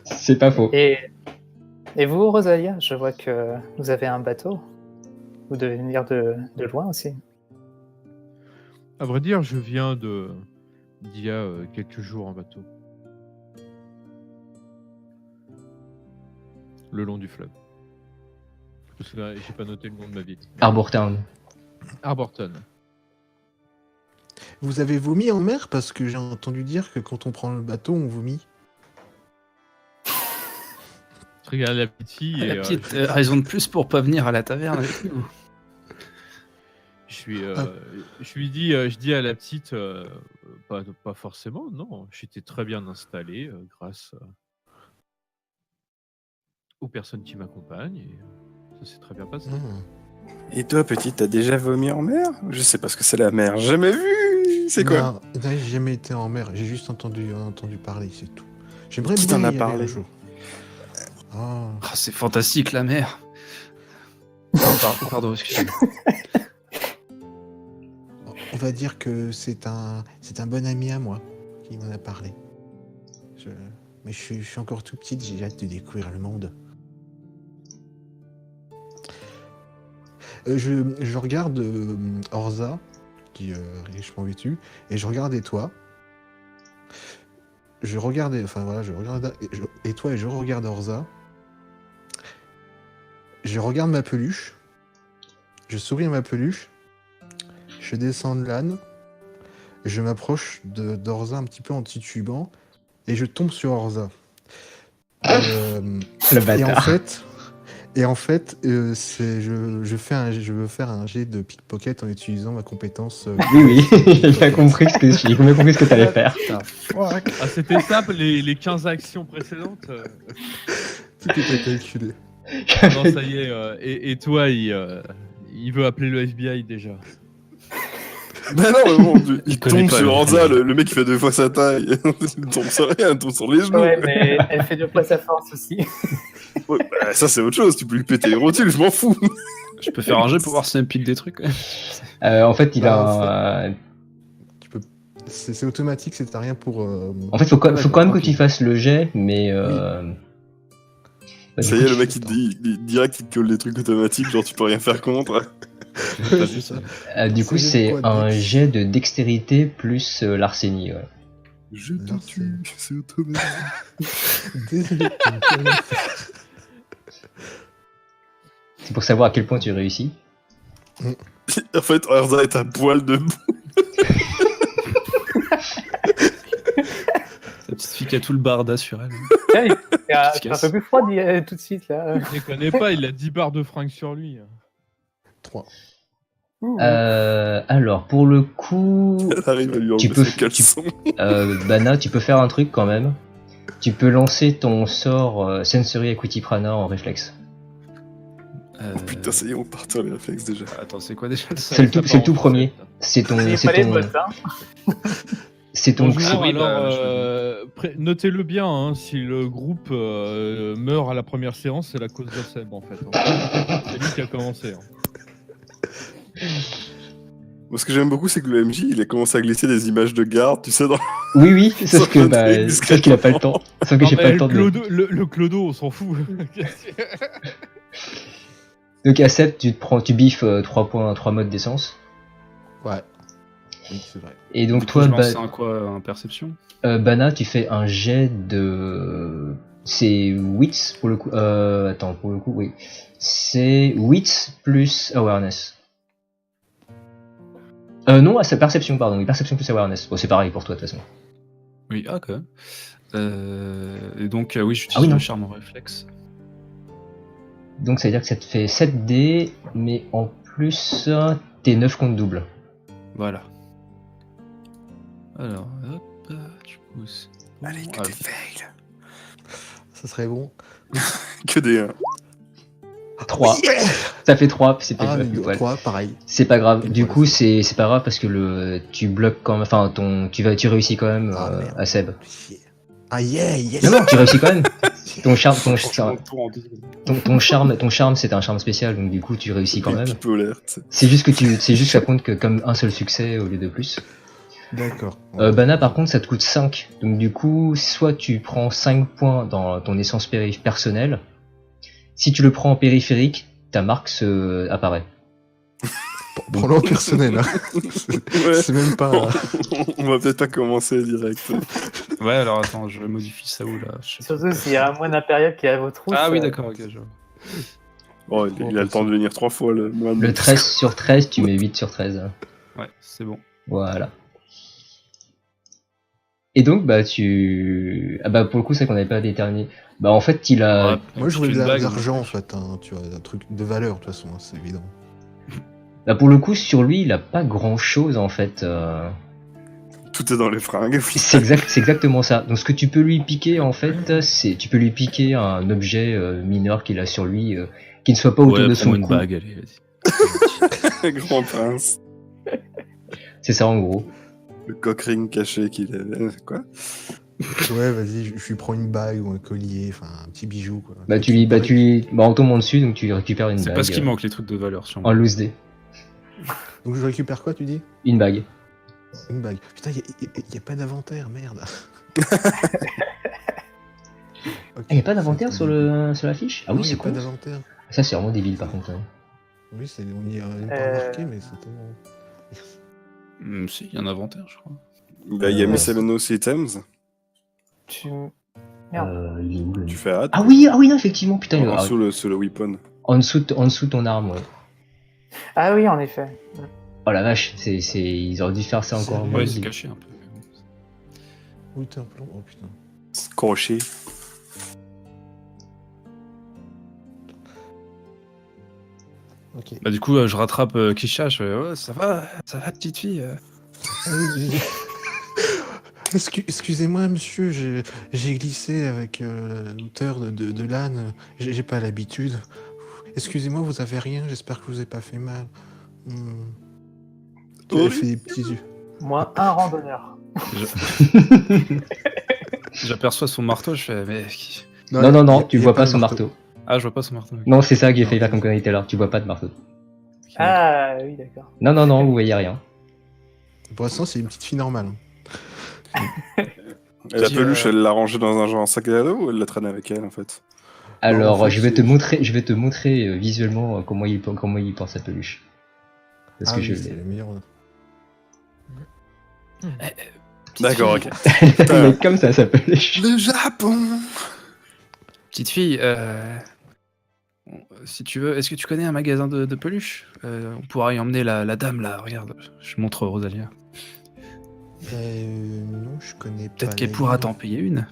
C'est pas faux. Et vous, Rosalia, je vois que vous avez un bateau. Vous devez venir de loin aussi. À vrai dire, je viens d'il y a quelques jours en bateau. Le long du fleuve. Parce que là, j'ai pas noté le nom de ma ville. Harbour Town. Arborton. Vous avez vomi en mer? Parce que j'ai entendu dire que quand on prend le bateau, on vomit. Je regarde la petite fille et La petite raison de plus pour pas venir à la taverne avec nous. je dis à la petite, pas forcément, non. J'étais très bien installé grâce aux personnes qui m'accompagnent et ça s'est très bien passé. Et toi, petite, t'as déjà vomi en mer? Je sais pas ce que c'est la mer. Jamais vu. C'est quoi? Non, j'ai jamais été en mer, j'ai juste entendu parler, c'est tout. J'aimerais Qui bien t'en a y aller parlé? un jour. Ah. Oh, c'est fantastique la mer. Pardon, excusez-moi. On va dire que c'est un bon ami à moi qui m'en a parlé. Mais je suis encore tout petite, j'ai hâte de découvrir le monde. Je regarde Orza, qui est richement vêtue, et je regardais toi. Je regarde Orza. Je regarde ma peluche. Je souris à ma peluche. Je descends de l'âne. Je m'approche d'Orza un petit peu en titubant. Et je tombe sur Orza. Le bâtard. Et en fait, je veux faire un jet de pickpocket en utilisant ma compétence. Oui, j'ai bien compris ce que t'allais faire. Ah, c'était simple, les 15 actions précédentes. Tout était calculé. Non, ça y est. Et toi, il veut appeler le FBI déjà. Bah non, mais bon, il connaît tombe pas, sur le Orza, le mec qui fait 2 fois sa taille. Il tombe sur rien, il tombe sur les genoux. Ouais, mais elle fait 2 fois sa force aussi. Ouais, bah, ça, c'est autre chose. Tu peux lui péter les rotules, je m'en fous. Je peux faire un jet pour voir si ça me pique des trucs. En fait, il Bah, a. C'est automatique, c'est à rien pour. En fait, faut quand même que ok. tu fasses le jet, mais Bah, du Ça y coup, est, le mec, il te dit, direct, il te colle des trucs automatiques, genre tu peux rien faire contre. T'as vu ça? du coup, C'est c'est quoi, un Dex jet de dextérité plus l'arsénie. Ouais. Je te Merci. tue, c'est automatique. Désolé. C'est pour savoir à quel point tu réussis. En fait, Urza est à poil debout. Sa petite fille qui a tout le barda sur elle. Tiens, c'est un peu plus froid tout de suite là. Je déconne pas, il a 10 barres de fringues sur lui. 3. Alors, pour le coup, Elle arrive à lui Tu enlever peux- ses caleçons. Bana, tu peux faire un truc quand même. Tu peux lancer ton sort Sensory Equity Prana en réflexe. Oh putain, ça y est, on part sur les réflexes déjà. Attends, c'est quoi déjà C'est le tout premier. C'est ton, Il c'est fallait ton, le boss, hein. c'est ton. Bonjour, oui, bah, alors, notez-le bien, hein, si le groupe meurt à la première séance, c'est la cause de Seb en fait. Hein. C'est lui qui a commencé. Hein. Moi, ce que j'aime beaucoup, c'est que le MJ, il a commencé à glisser des images de garde, tu sais, dans... Oui, oui, sauf que Sauf bah, sauf qu'il a pas le temps. Sauf que Non, j'ai mais pas le temps de. le Clodo, on s'en fout. Donc à 7, tu biffes 3 points, 3 modes d'essence. Ouais. Oui, c'est vrai. Et donc Du coup, toi, je lance un quoi? Un perception? Bana, tu fais un jet de. C'est wits pour le coup. Attends, pour le coup, oui. C'est wits plus awareness. Non, c'est perception, pardon. Oui, perception plus awareness. Bon, c'est pareil pour toi de toute façon. Oui, ah, quand même. Et donc, oui, j'utilise oui, non. le charme en réflexe. Donc ça veut dire que ça te fait 7 dés, mais en plus, t'es 9 contre double. Voilà. Alors, hop, du coup, c'est... Allez, que Ah, des fails. Ça serait bon. Que des 1. 3. Ça fait 3, c'est Ah, pas mais 3, pareil. C'est pas grave. Et Du voilà. coup, c'est pas grave parce que tu bloques quand même. Enfin, tu réussis quand même Ah, merde. à Seb. Ah, yeah, yes. Non, non, tu réussis quand même. Ton charme, ton charme, c'est un charme spécial, donc du coup, tu réussis quand même. Bipolaire, tu sais. C'est juste que ça compte que comme un seul succès au lieu de plus. D'accord. Bana, par contre, ça te coûte 5. Donc du coup, soit tu prends 5 points dans ton essence personnelle. Si tu le prends en périphérique, ta marque apparaît. Prends-le en personnel. Hein. Ouais. C'est même pas. On va peut-être pas commencer direct. Ouais, alors attends, je modifie ça où là? Je sais pas. Surtout s'il y a un moine impérial qui est à votre trousses. Ah oui, d'accord, ok, je vois. Bon, il a le temps de venir 3 fois, le moine. Le 13 sur 13, tu mets 8 sur 13. Ouais, c'est bon. Voilà. Et donc, bah, Ah bah, pour le coup, c'est qu'on n'avait pas déterminé. Bah, en fait, il a. Ouais, Moi, je voulais une de bague, l'argent, en fait. Hein, tu vois, un truc de valeur, de toute façon, hein, c'est évident. Bah, pour le coup, sur lui, il a pas grand chose, en fait. Tout est dans les fringues. Oui. C'est exactement ça. Donc, ce que tu peux lui piquer, en fait, tu peux lui piquer un objet mineur qu'il a sur lui, qui ne soit pas autour Ouais, de prends-moi son une cou. bague, allez, vas-y. Grand prince. C'est ça, en gros. Le coq-ring caché qu'il avait. Quoi? Ouais, vas-y, je lui prends une bague ou un collier, enfin, un petit bijou, quoi. Bah, en tombant dessus, donc tu récupères une C'est bague. pas ce qui manque, les trucs de valeur, sur En moi. loose day. Donc, je récupère quoi, tu dis? Une bague. Une bague. Putain, y a pas d'inventaire, merde. Ok, Il n'y a pas d'inventaire c'est sur la fiche? Ah Non, oui, y c'est a pas con. d'inventaire. Ça, c'est vraiment débile, par contre. Hein. Oui, on y a pas marqué, mais c'est tellement. Si, il y a un inventaire, je crois. Bah, il y a Miscellaneous Items. Merde. Il est où, le... Tu fais hâte. Ah oui, non, effectivement, putain. En dessous, le weapon. En dessous de ton arme, ouais. Ah oui, en effet. Oh la vache, ils auraient dû faire ça encore. Ouais, moins Ouais, c'est vite. caché un peu. mais bon. Oui, t'es un plomb. Oh putain. Crochet. Ok. Bah, du coup, je rattrape Kisha, je fais, ouais, ça va, petite fille. Ah oui, excusez-moi, monsieur, j'ai glissé avec l'auteur de l'âne. J'ai pas l'habitude. Excusez-moi, vous avez rien. J'espère que je vous ai pas fait mal. Tu avais fait des petits yeux. Moins un randonneur. J'aperçois son marteau, je fais, mais... Non, tu vois pas son marteau. Ah, je vois pas son marteau. Non, c'est ça qui est fait faire comme connerie tout à l'heure. Tu vois pas de marteau. Ah oui, d'accord. Non, vous voyez rien. Pour l'instant, c'est une petite fille normale. Et la peluche, elle l'a rangée dans un genre sac à dos ou elle l'a traînée avec elle en fait? Alors, en fait, je vais te montrer visuellement comment il pense à Peluche. Parce Ah que oui, je c'est l'ai. le meilleur. D'accord, ok. Le mec comme ça Peluche. Le Japon. Petite fille, si tu veux, est-ce que tu connais un magasin de peluches? On pourra y emmener la dame là, regarde, je montre Rosalia. Non, je connais pas. Peut-être qu'elle la pourra ville. t'en payer une.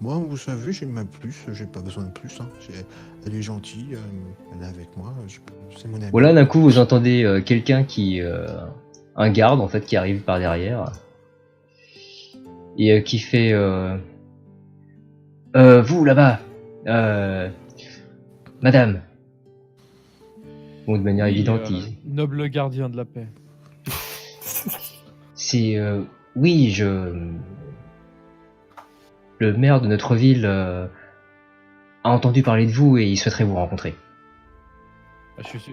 Moi, vous savez, j'ai ma plus, j'ai pas besoin de plus. Hein. Elle est gentille, elle est avec moi, c'est mon ami. Voilà, d'un coup, vous entendez quelqu'un un garde en fait, qui arrive par derrière et qui fait vous là-bas, madame. Bon, de manière évidente, Noble gardien de la paix. c'est oui, le maire de notre ville a entendu parler de vous et il souhaiterait vous rencontrer.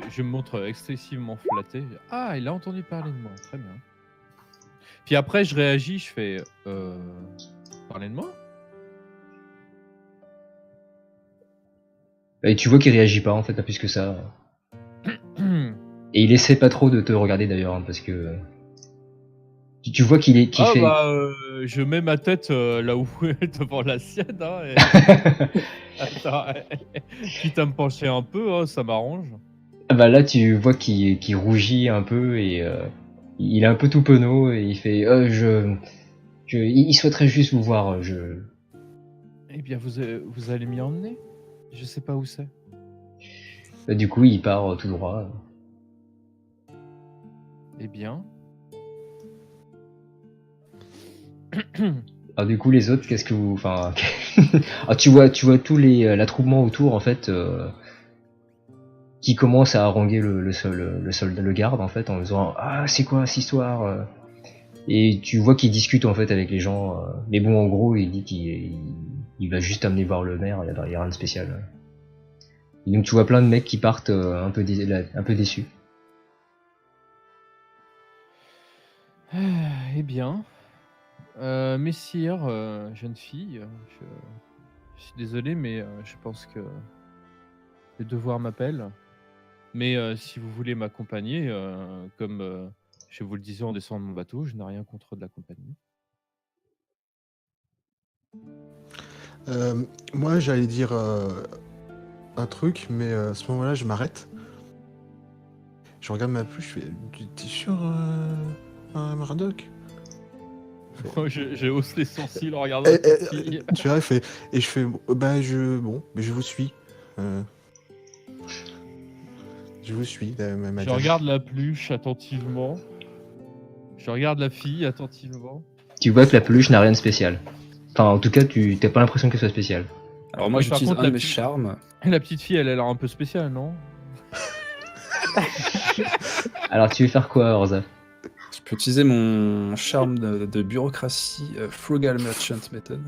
Je me montre excessivement flatté. Ah, il a entendu parler de moi, très bien. Puis après, je réagis, je fais parler de moi? Et tu vois qu'il réagit pas en fait, pas plus que ça. Et il essaie pas trop de te regarder d'ailleurs, hein, parce que tu vois qu'il fait. Je mets ma tête là où devant la sienne. Hein, et... Attends, quitte à me pencher un peu, hein, ça m'arrange. Bah là, tu vois qu'il rougit un peu et il est un peu tout penaud et il fait il souhaiterait juste vous voir. Eh bien, vous allez m'y emmener? Je sais pas où c'est. Bah, du coup, il part tout droit. Eh bien. Alors du coup, les autres, qu'est-ce que vous, enfin, ah, tu vois tous l'attroupement autour en fait, qui commence à haranguer le soldat, le garde en fait, en disant ah c'est quoi cette histoire, et tu vois qu'il discute en fait avec les gens, mais bon en gros il dit qu'il va juste amener voir le maire, il y a rien de spécial. Et donc tu vois plein de mecs qui partent un peu déçus. Eh bien. Messire, jeune fille, je suis désolé, mais je pense que le devoir m'appelle. Mais si vous voulez m'accompagner, comme je vous le disais en descendant de mon bateau, je n'ai rien contre de la compagnie. Moi, j'allais dire un truc, mais à ce moment-là, je m'arrête. Je regarde ma pluie, je fais t'es sûr, Murdoch? J'ai haussé les sourcils en regardant la petite fille. Tu vois, je fais mais je vous suis. Je vous suis, madame. Je regarde la pluche attentivement. Je regarde la fille attentivement. Tu vois que la peluche n'a rien de spécial. Enfin, en tout cas, tu t'as pas l'impression que ce soit spécial. Alors moi Mais par j'utilise contre, un la de mes petite- charmes. La petite fille, elle a l'air un peu spéciale, non? Alors tu veux faire quoi, Orza? Je peux utiliser mon charme de bureaucratie, Frugal Merchant Method.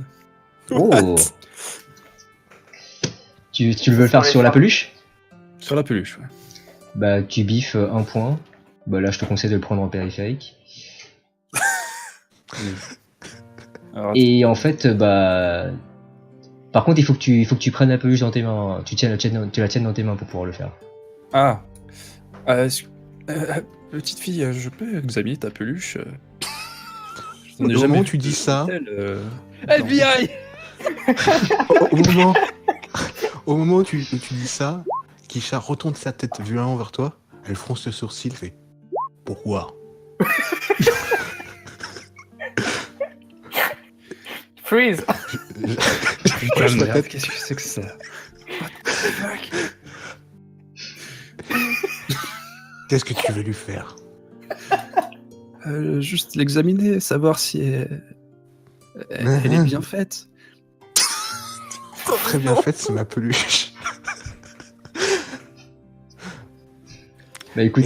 Oh. Tu veux le faire sur la peluche? Sur la peluche, ouais. Bah tu biffes un point. Bah là je te conseille de le prendre en périphérique. Alors, Et en fait bah par contre il faut que tu prennes la peluche dans tes mains. Tu la tiennes dans tes mains pour pouvoir le faire. Petite fille, je peux examiner ta peluche? Je t'en ai Au jamais moment où vu tu dis de ça, telle, FBI! au moment où tu dis ça, Kisha retourne sa tête violemment vers toi, elle fronce le sourcil, fait pourquoi? Freeze. Putain Je de la merde, tête. qu'est-ce que c'est que ça? Qu'est-ce que tu veux lui faire? Juste l'examiner, savoir si elle est bien faite. Très bien fait, c'est ma peluche. Bah écoute,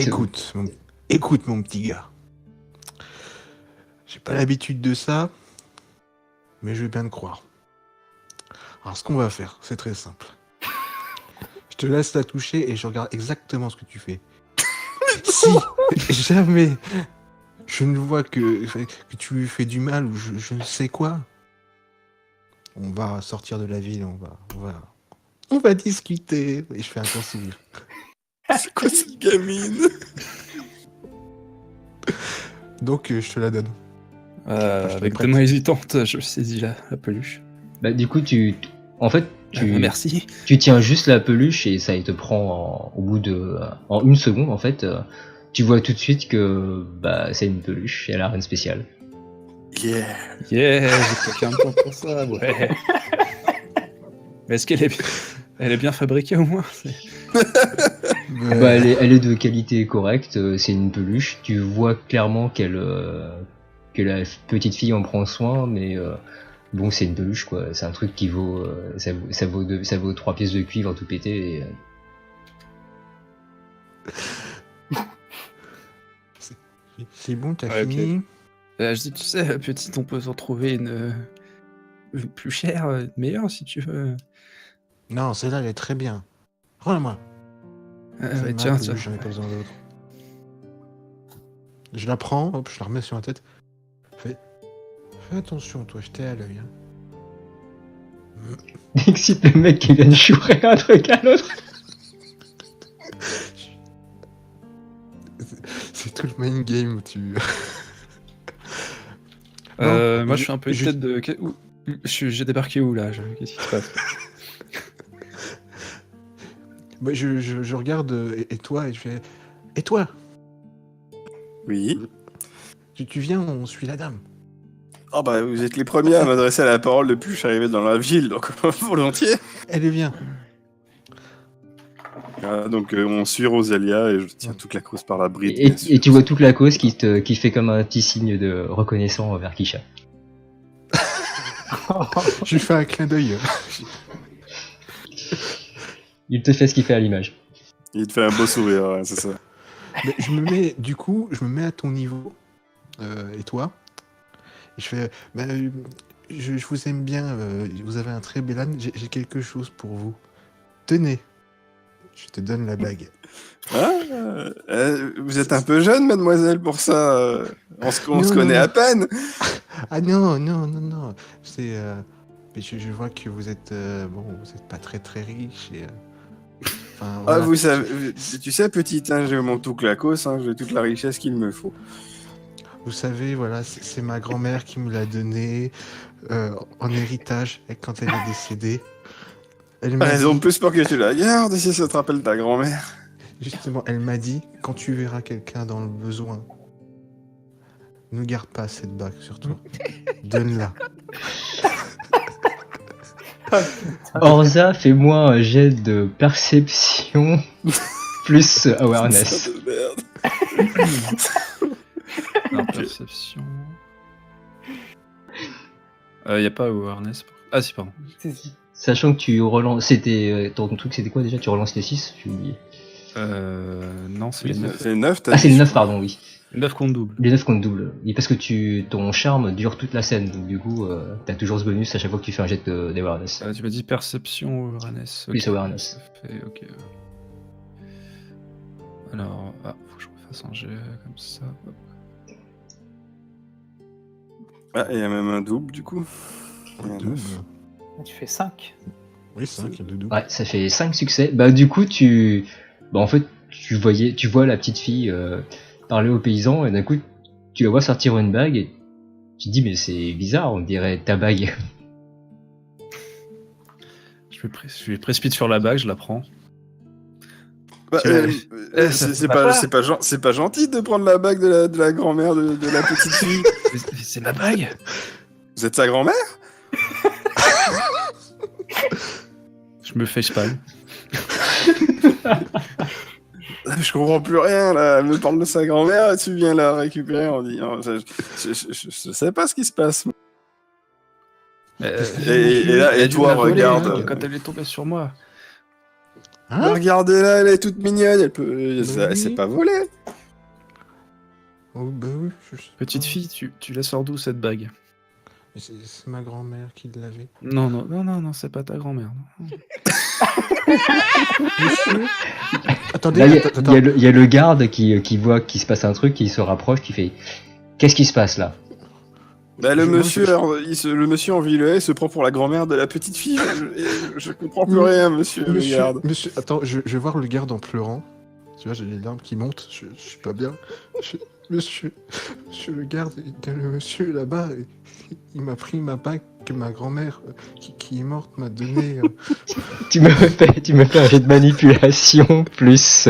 Écoute mon petit gars. J'ai pas l'habitude de ça, mais je veux bien te croire. Alors ce qu'on va faire, c'est très simple. Je te laisse la toucher et je regarde exactement ce que tu fais. Si jamais je ne vois que tu lui fais du mal ou je ne sais quoi, On va sortir de la ville, on va discuter. Et je fais un grand sourire. C'est quoi cette gamine? Donc, je te la donne. Je Avec prête. des mains hésitantes, je saisis la peluche. Bah, du coup, en fait, Merci. tu tiens juste la peluche et ça te prend au bout de. En une seconde, en fait. Tu vois tout de suite que bah, c'est une peluche et elle a rien de spécial. Yeah. Yeah, j'ai claqué un temps pour ça, ouais. Mais est-ce qu'elle est bien fabriquée au moins? Bah, elle est de qualité correcte, c'est une peluche. Tu vois clairement que la petite fille en prend soin, mais bon, c'est une peluche quoi. C'est un truc qui vaut, ça vaut 3 pièces de cuivre tout pété. C'est bon, t'as Ouais, ok. fini. Je dis, tu sais, petite, on peut s'en trouver une plus chère, une meilleure si tu veux. Non, celle-là, elle est très bien. Rends-la-moi. Ouais, C'est ma tiens, peluche, j'en ai pas besoin d'autre. Je la prends, hop, je la remets sur la tête. Fais attention, toi, je t'ai à l'œil. Hein. Excite le mec qui vient de chourer un truc à l'autre. C'est tout le main game où tu. moi, je suis un peu une tête de. J'ai débarqué où là? Qu'est-ce qui se passe? Bah, je regarde et toi et je fais. Et toi, Oui. tu viens, on suit la dame. Oh bah vous êtes les premiers à m'adresser à la parole depuis que je suis arrivé dans la ville, donc volontiers. Elle est bien. Donc on suit Rosalia et je tiens toute la cause par la bride. Et, bien sûr. et tu vois toute la cause qui fait comme un petit signe de reconnaissance envers Kisha. Je lui fais un clin d'œil. Il te fait ce qu'il fait à l'image. Il te fait un beau sourire, ouais, c'est ça. Mais je me mets à ton niveau. Et toi? Et je fais. Bah, je vous aime bien. Vous avez un très bel âne. J'ai quelque chose pour vous. Tenez. Je te donne la bague. Ah, vous êtes un peu jeune, mademoiselle, pour ça. On se Non, connaît non. à peine. Ah non. C'est. Mais je vois que vous êtes. Vous êtes pas très très riche. Et, enfin, Ah, voilà. vous savez, tu sais, petite, hein, j'ai mon tout clacos, hein, j'ai toute la richesse qu'il me faut. Vous savez, voilà, c'est ma grand-mère qui me l'a donné en héritage quand elle est décédée. Elle m'a Raison de dit, plus pour que tu la gardes, si ça te rappelle ta grand-mère. justement, elle m'a dit, quand tu verras quelqu'un dans le besoin, ne garde pas cette bague sur toi. Donne-la. Orza, fais-moi un jet de perception plus awareness. Putain de merde. Alors, perception. Y a pas awareness. Ah si, pardon. Sachant que tu relances. Ton truc, c'était quoi déjà? Tu relances les 6? J'ai oublié. Non, c'est les 9. C'est 9, t'as Ah, c'est dit, le 9, je crois. pardon, oui. 9 contre double. Les 9 compte double. Oui, parce que ton charme dure toute la scène, donc du coup, t'as toujours ce bonus à chaque fois que tu fais un jet d'awareness. Tu m'as dit perception ou awareness. Plus Ok, awareness. ça fait, ok. Alors, faut que je refasse un jet comme ça. Hop. Ah, il y a même un double, du coup. Il y a un Double. 9. Tu fais 5. Oui, 5, de double. Ouais, ça fait 5 succès. Bah, du coup, en fait, tu vois la petite fille parler aux paysans, et d'un coup, tu la vois sortir une bague, et tu te dis, mais c'est bizarre, on dirait ta bague. Je me précipite sur la bague, je la prends. Bah, c'est pas gentil de prendre la bague de la grand-mère de la petite fille. Mais c'est ma bague. Vous êtes sa grand-mère? Je me facepalm. Je comprends plus rien là. Elle me parle de sa grand-mère et tu viens la récupérer en disant je sais pas ce qui se passe. Et là, Elle a et dû toi, la voler, regarde. hein, quand elle est tombée sur moi. Hein? Regardez-la, elle est toute mignonne. Elle peut, Oui. elle s'est pas volée. Oh, bah oui, Petite fille, tu la sors d'où cette bague? c'est ma grand-mère qui l'avait. Non, c'est pas ta grand-mère. non. Attendez, Là, attends. il y a le garde qui voit qu'il se passe un truc, qui se rapproche, qui fait, qu'est-ce qui se passe là? Bah, le Je- monsieur, je- alors, le monsieur en violet se prend pour la grand-mère de la petite fille. Je comprends plus rien, monsieur le garde. Monsieur, attends, je vais voir le garde en pleurant. Tu vois, j'ai les larmes qui montent, je suis pas bien. Monsieur le garde, il y a le monsieur là-bas, il m'a pris ma bague que ma grand-mère, qui est morte, m'a donné. Tu me fais un jet de manipulation plus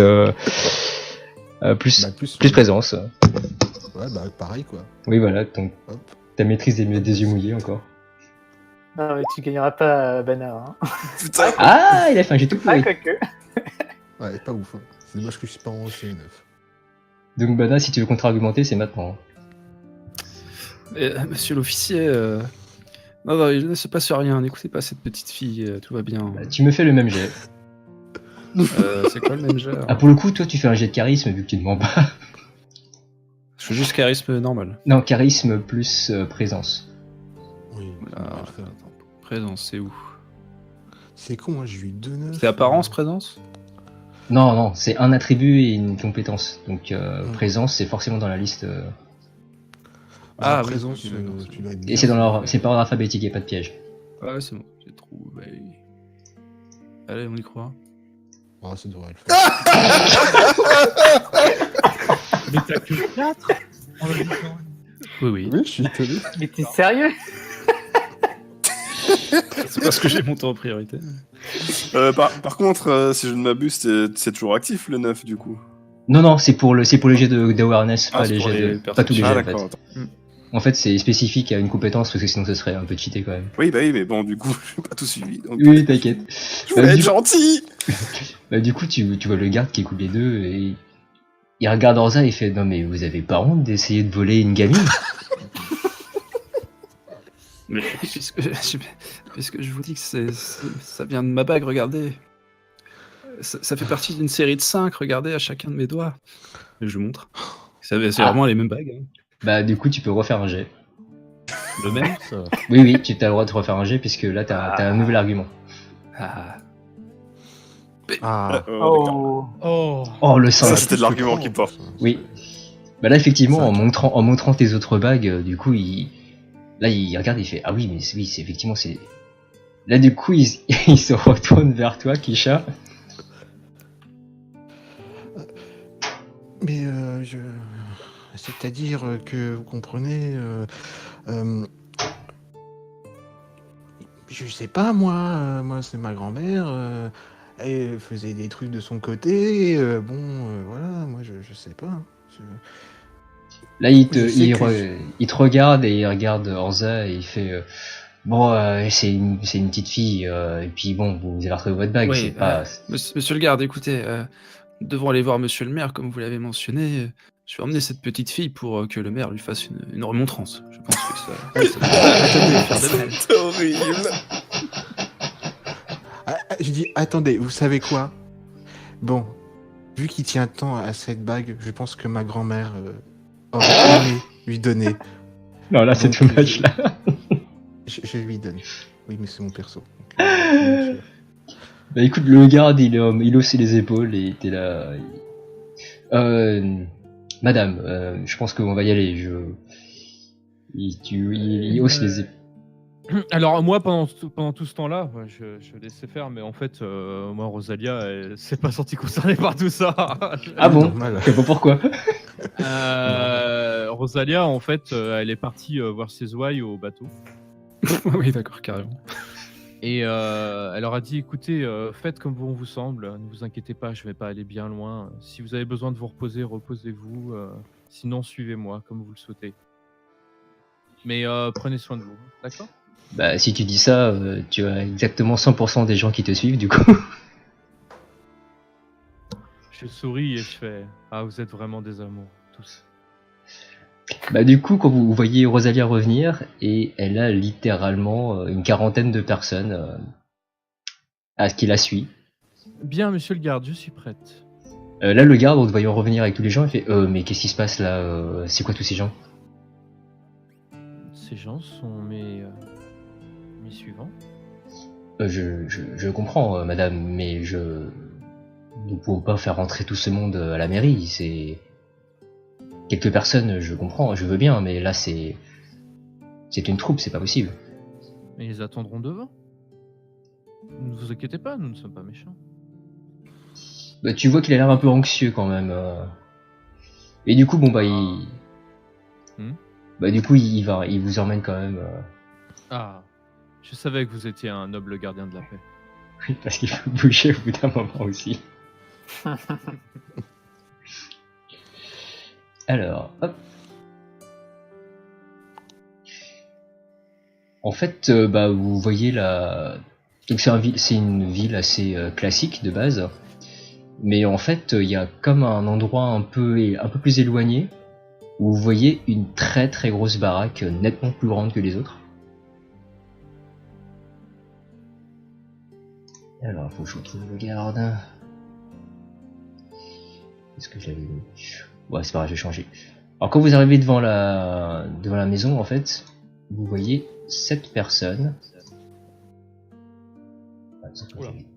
plus présence. Ouais, bah pareil quoi. Oui, voilà, donc Hop. ta maîtrise des yeux mouillés encore. Non, mais tu gagneras pas, Bana. Hein. Putain. Ah, il a fait un jet tout Ah, pourri. quoique. Ouais, pas ouf. Hein. C'est dommage que je suis pas en C9. Donc Bana, si tu veux contre-argumenter, c'est maintenant. Monsieur l'officier, non, il ne se passe rien, n'écoutez pas cette petite fille, tout va bien. Bah, tu me fais le même jet. C'est quoi le même jet? Ah, pour le coup, toi, tu fais un jet de charisme vu que tu ne mens pas. Je fais juste charisme normal. Non, charisme plus présence. Oui, ça Ah, va le faire. attends, présence, c'est où? C'est con, hein, j'ai eu 2-9. C'est apparence, présence? Non, c'est un attribut et une compétence. Donc présence, c'est forcément dans la liste. Ah, Ah, oui, présence, ok, d'accord. tu dois être Et bien. c'est par ordre alphabétique, il n'y a pas de piège. Ouais, c'est bon, j'ai trouvé. Allez, on y croit. Ah, ça devrait le faire. Mais t'as que 4 Oui, oui. Oui, je suis étonné. Mais t'es sérieux? C'est parce que j'ai mon temps en priorité. Par contre, si je ne m'abuse, c'est toujours actif le 9 du coup. Non, c'est pour les jets d'awareness, Ah, pas c'est les pour jets les de... Pas tous les jets, Ah en fait. d'accord. En fait, c'est spécifique à une compétence, parce que sinon, ce serait un peu cheaté, quand même. Oui, bah oui, mais bon, du coup, je n'ai pas tout suivi. Donc... Oui, t'inquiète. Je voulais être du... gentil. du coup, tu vois le garde qui écoute les deux, et... Il regarde Orza et il fait « Non mais vous avez pas honte d'essayer de voler une gamine ?» Mais puisque je vous dis que ça vient de ma bague, regardez. Ça fait partie d'une série de 5, regardez à chacun de mes doigts. Et je vous montre. C'est vraiment les mêmes bagues. Hein. Bah du coup, tu peux refaire un jet. Le même? Ça va. Oui, tu as le droit de refaire un jet, puisque là, t'as un nouvel argument. Ah. Ah, D'accord. Oh. Oh. Oh, le Ça, singe. c'était de l'argument qui porte. Oui. Bah là, effectivement, Cinq. en montrant tes autres bagues, du coup, il regarde et il fait « Ah oui, mais oui, c'est effectivement, c'est... » Là, du coup, il se retourne vers toi, Kisha. Mais c'est-à-dire que vous comprenez, je sais pas moi c'est ma grand-mère, elle faisait des trucs de son côté, voilà, moi je sais pas. Hein. Là, il Je sais que te regarde et il regarde Orza et il fait bon, c'est une petite fille, et puis bon, vous allez retrouver votre bague, Oui, c'est pas... Monsieur le garde, écoutez, nous devons aller voir monsieur le maire, comme vous l'avez mentionné. Je vais emmener cette petite fille pour que le maire lui fasse une remontrance. Je pense que ça devrait faire de même. C'est horrible. Je dis attendez, vous savez quoi? Bon, vu qu'il tient tant à cette bague, je pense que ma grand-mère aurait aimé lui donner. Non, là, c'est Donc, too much, là. Je lui donne. Oui, mais c'est mon perso. Bah écoute, le garde, il haussait les épaules et t'es là... Madame, je pense qu'on va y aller, il hausse les épaules. Alors moi pendant tout ce temps-là, je laissais faire, mais en fait moi Rosalia elle s'est pas sentie concernée par tout ça. Ah bon? Normal. Je sais pas pourquoi. Rosalia en fait elle est partie voir ses ouailles au bateau Oui, d'accord, carrément. et elle leur a dit écoutez faites comme bon vous semble, ne vous inquiétez pas, je vais pas aller bien loin. Si vous avez besoin de vous reposer, reposez-vous. Sinon suivez-moi comme vous le souhaitez. Mais prenez soin de vous, d'accord? Bah si tu dis ça, tu as exactement 100% des gens qui te suivent, du coup. Je souris et je fais ah vous êtes vraiment des amours tous. Bah du coup, quand vous voyez Rosalia revenir, et elle a littéralement une quarantaine de personnes à ce qui la suit. Bien monsieur le garde, je suis prête. Là, le garde, en te voyant revenir avec tous les gens, il fait mais qu'est-ce qui se passe là? C'est quoi tous ces gens? Ces gens sont mes suivants. Je comprends, madame, mais nous ne pouvons pas faire rentrer tout ce monde à la mairie. C'est quelques personnes, je comprends, je veux bien, mais là c'est C'est une troupe, c'est pas possible. Mais ils attendront devant. Ne vous inquiétez pas, nous ne sommes pas méchants. Bah, tu vois qu'il a l'air un peu anxieux quand même. Et du coup, bon bah bah du coup il vous emmène quand même. Ah, je savais que vous étiez un noble gardien de la paix. Oui, parce qu'il faut bouger au bout d'un moment aussi. Alors, hop. En fait, bah vous voyez la. Donc c'est une ville assez classique de base. Mais en fait, il y a comme un endroit un peu plus éloigné où vous voyez une très très grosse baraque nettement plus grande que les autres. Alors, faut que je retrouve le garde. Est-ce que j'avais mis? Ouais, c'est pas grave, je vais changer. Alors, quand vous arrivez devant la maison, en fait, vous voyez 7 personnes. Ah, c'est pas Oula. joli.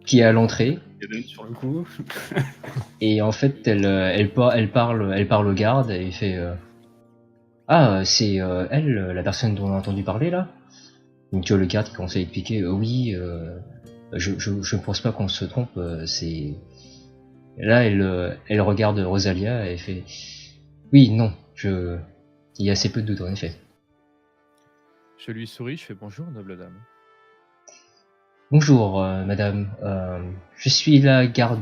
Qui est à l'entrée. Sur le coup. Et en fait, elle parle au garde et il fait ah, c'est elle, la personne dont on a entendu parler là. Donc tu vois le garde qui commence à expliquer oui, je ne pense pas qu'on se trompe. C'est là, elle regarde Rosalia et fait oui, non, il y a assez peu de doute en effet. Je lui souris, je fais bonjour, noble dame. Bonjour, madame. Je suis la garde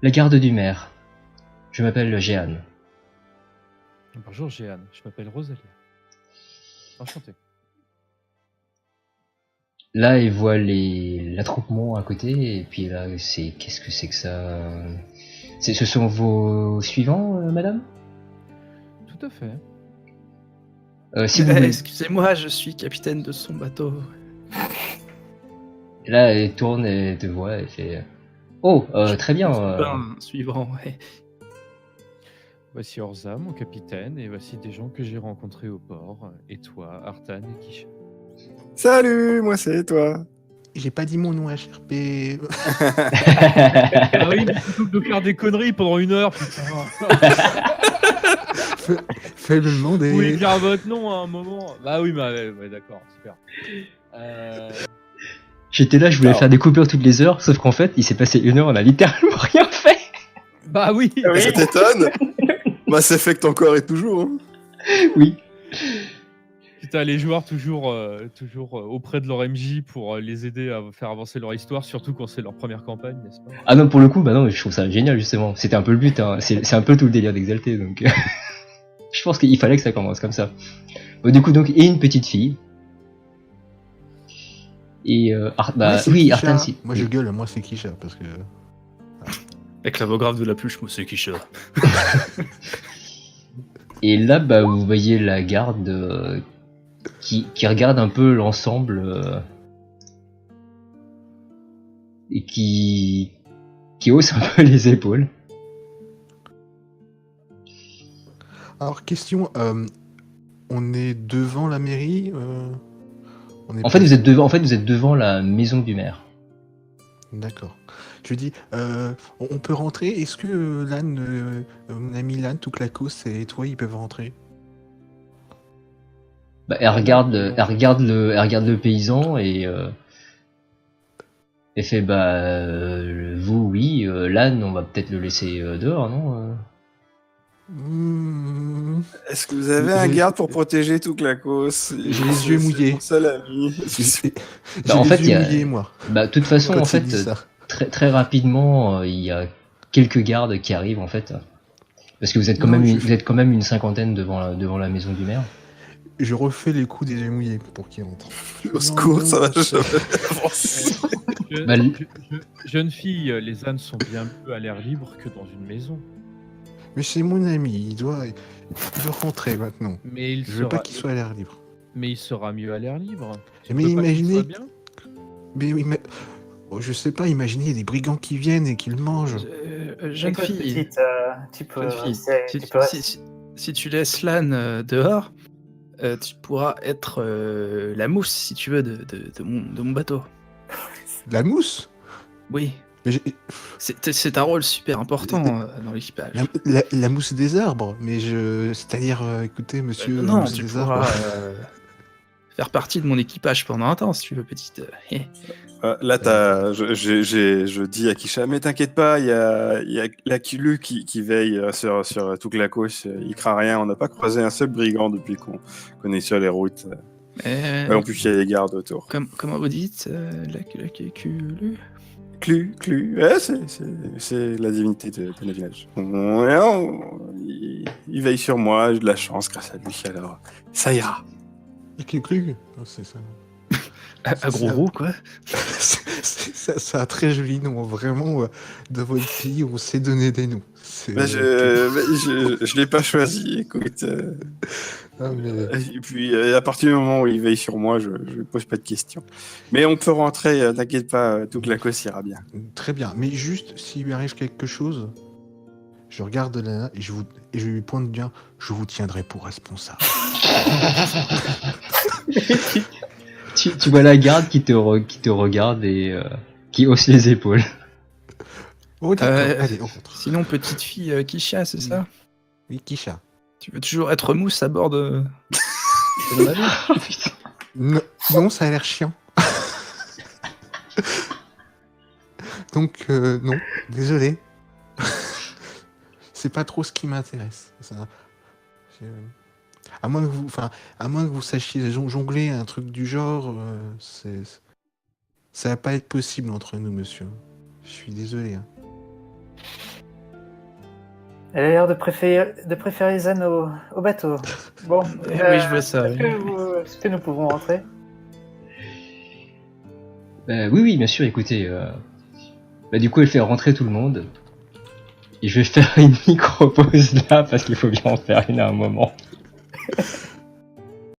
du maire. Je m'appelle Jeanne. Bonjour Jeanne, je m'appelle Rosalia. Enchanté. Là, il voit l'attroupement à côté, et puis là, qu'est-ce que c'est que ça? Ce sont vos suivants, madame? Tout à fait. Si vous voulez. Excusez-moi, je suis capitaine de son bateau. Là, elle tourne et te voit et fait oh, très bien. Suivant, ouais. Voici Orza, mon capitaine, et voici des gens que j'ai rencontrés au port. Et toi, Artan et Kisha. Salut, moi c'est toi. J'ai pas dit mon nom HRP. Ah oui, mais plutôt que de faire des conneries pendant 1 heure, putain. Fais le demander. Vous voulez dire votre nom à un moment? Bah oui, bah ouais, d'accord, super. J'étais là, je voulais faire des coupures toutes les heures, sauf qu'en fait, il s'est passé 1 heure, on a littéralement rien fait. Bah oui. Ça t'étonne? Mass Effect encore et toujours. Hein. Oui. Putain, les joueurs toujours auprès de leur MJ pour les aider à faire avancer leur histoire, surtout quand c'est leur première campagne, n'est-ce pas? Ah non, pour le coup, bah non, je trouve ça génial justement. C'était un peu le but, hein. C'est un peu tout le délire d'Exalté, donc je pense qu'il fallait que ça commence comme ça. Du coup, donc, et une petite fille. Et bah c'est oui, Kisha. Artan, si. Moi je gueule, moi c'est Kisha parce que. Avec la voix grave de la pluche, moi c'est Kisha. Et là, bah, vous voyez la garde qui regarde un peu l'ensemble et qui hausse un peu les épaules. Alors question, on est devant la mairie. On est En fait, pas- vous êtes devant la maison du maire. D'accord. Je dis, on peut rentrer. Est-ce que Lan, mon ami Lan, tout Clacos et toi, ils peuvent rentrer? Bah, elle regarde le paysan et elle fait bah vous oui, l'âne on va peut-être le laisser dehors, non? Est-ce que vous avez un garde pour protéger tout Clacos? J'ai les yeux mouillés. C'est mon seul ami. J'ai Bah, en les fait, yeux mouillés, moi. Bah, de toute façon, Quand en il fait, dit ça. très rapidement, il y a quelques gardes qui arrivent, en fait. Parce que vous êtes quand, Non, vous êtes quand même une cinquantaine devant la maison du maire. Je refais les coups des yeux mouillés pour qu'ils rentrent. Au secours, ça va Non, jamais avancer. Bah, Jeune fille, les ânes sont bien mieux à l'air libre que dans une maison. Mais c'est mon ami, il doit rentrer maintenant. Mais il Je veux pas qu'il soit à l'air libre. Mais il sera mieux à l'air libre. Tu Mais veux pas qu'il imaginez- soit bien? Mais oui, mais. Oh, je sais pas, imaginez des brigands qui viennent et qui le mangent. Jeune Écoute, fille, petite, tu peux jeune fille, rester- tu peux rester- si tu laisses l'âne dehors, tu pourras être la mousse, si tu veux, de mon bateau. La mousse? Oui. Mais C'est un rôle super important dans l'équipage. la mousse des arbres, mais c'est-à-dire, écoutez, monsieur, la Non, mousse tu des pourras arbres. faire partie de mon équipage pendant un temps, si tu veux, petite. Là, je dis à Kisha, mais t'inquiète pas, il y a la Kulu qui veille sur toute la cause. Il craint rien. On n'a pas croisé un seul brigand depuis qu'on est sur les routes. En plus, il y a les gardes autour. Comment vous dites la Kulu Clu. Ouais, c'est la divinité de notre village. Il veille sur moi, j'ai de la chance grâce à lui. Alors, ça ira. Clu. Oh, c'est ça. À gros roux, quoi. Ça a très joli nom, vraiment. Dans votre pays, on sait donner des noms. Je l'ai pas choisi, écoute. Et puis, à partir du moment où il veille sur moi, je ne pose pas de questions. Mais on peut rentrer, t'inquiète pas, toute la cause ira bien. Très bien, mais juste, s'il lui arrive quelque chose, je regarde Lana et je lui pointe bien, je vous tiendrai pour responsable. Tu vois la garde qui te regarde et qui hausse les épaules. Oh, d'accord, allez, on rentre. Sinon, petite fille Kisha, c'est ça? Oui, Kisha. Tu veux toujours être mousse à bord de navire? Non, ça a l'air chiant. Donc, non, désolé. C'est pas trop ce qui m'intéresse. Ça. À moins que vous sachiez jongler un truc du genre, ça va pas être possible entre nous, monsieur. Je suis désolé. Hein. Elle a l'air de préférer les anneaux au bateau. Bon, Oui, je vois ça. Est-ce que nous pouvons rentrer? Oui, bien sûr, écoutez. Du coup, elle fait rentrer tout le monde. Et je vais faire une micro-pause là, parce qu'il faut bien en faire une à un moment.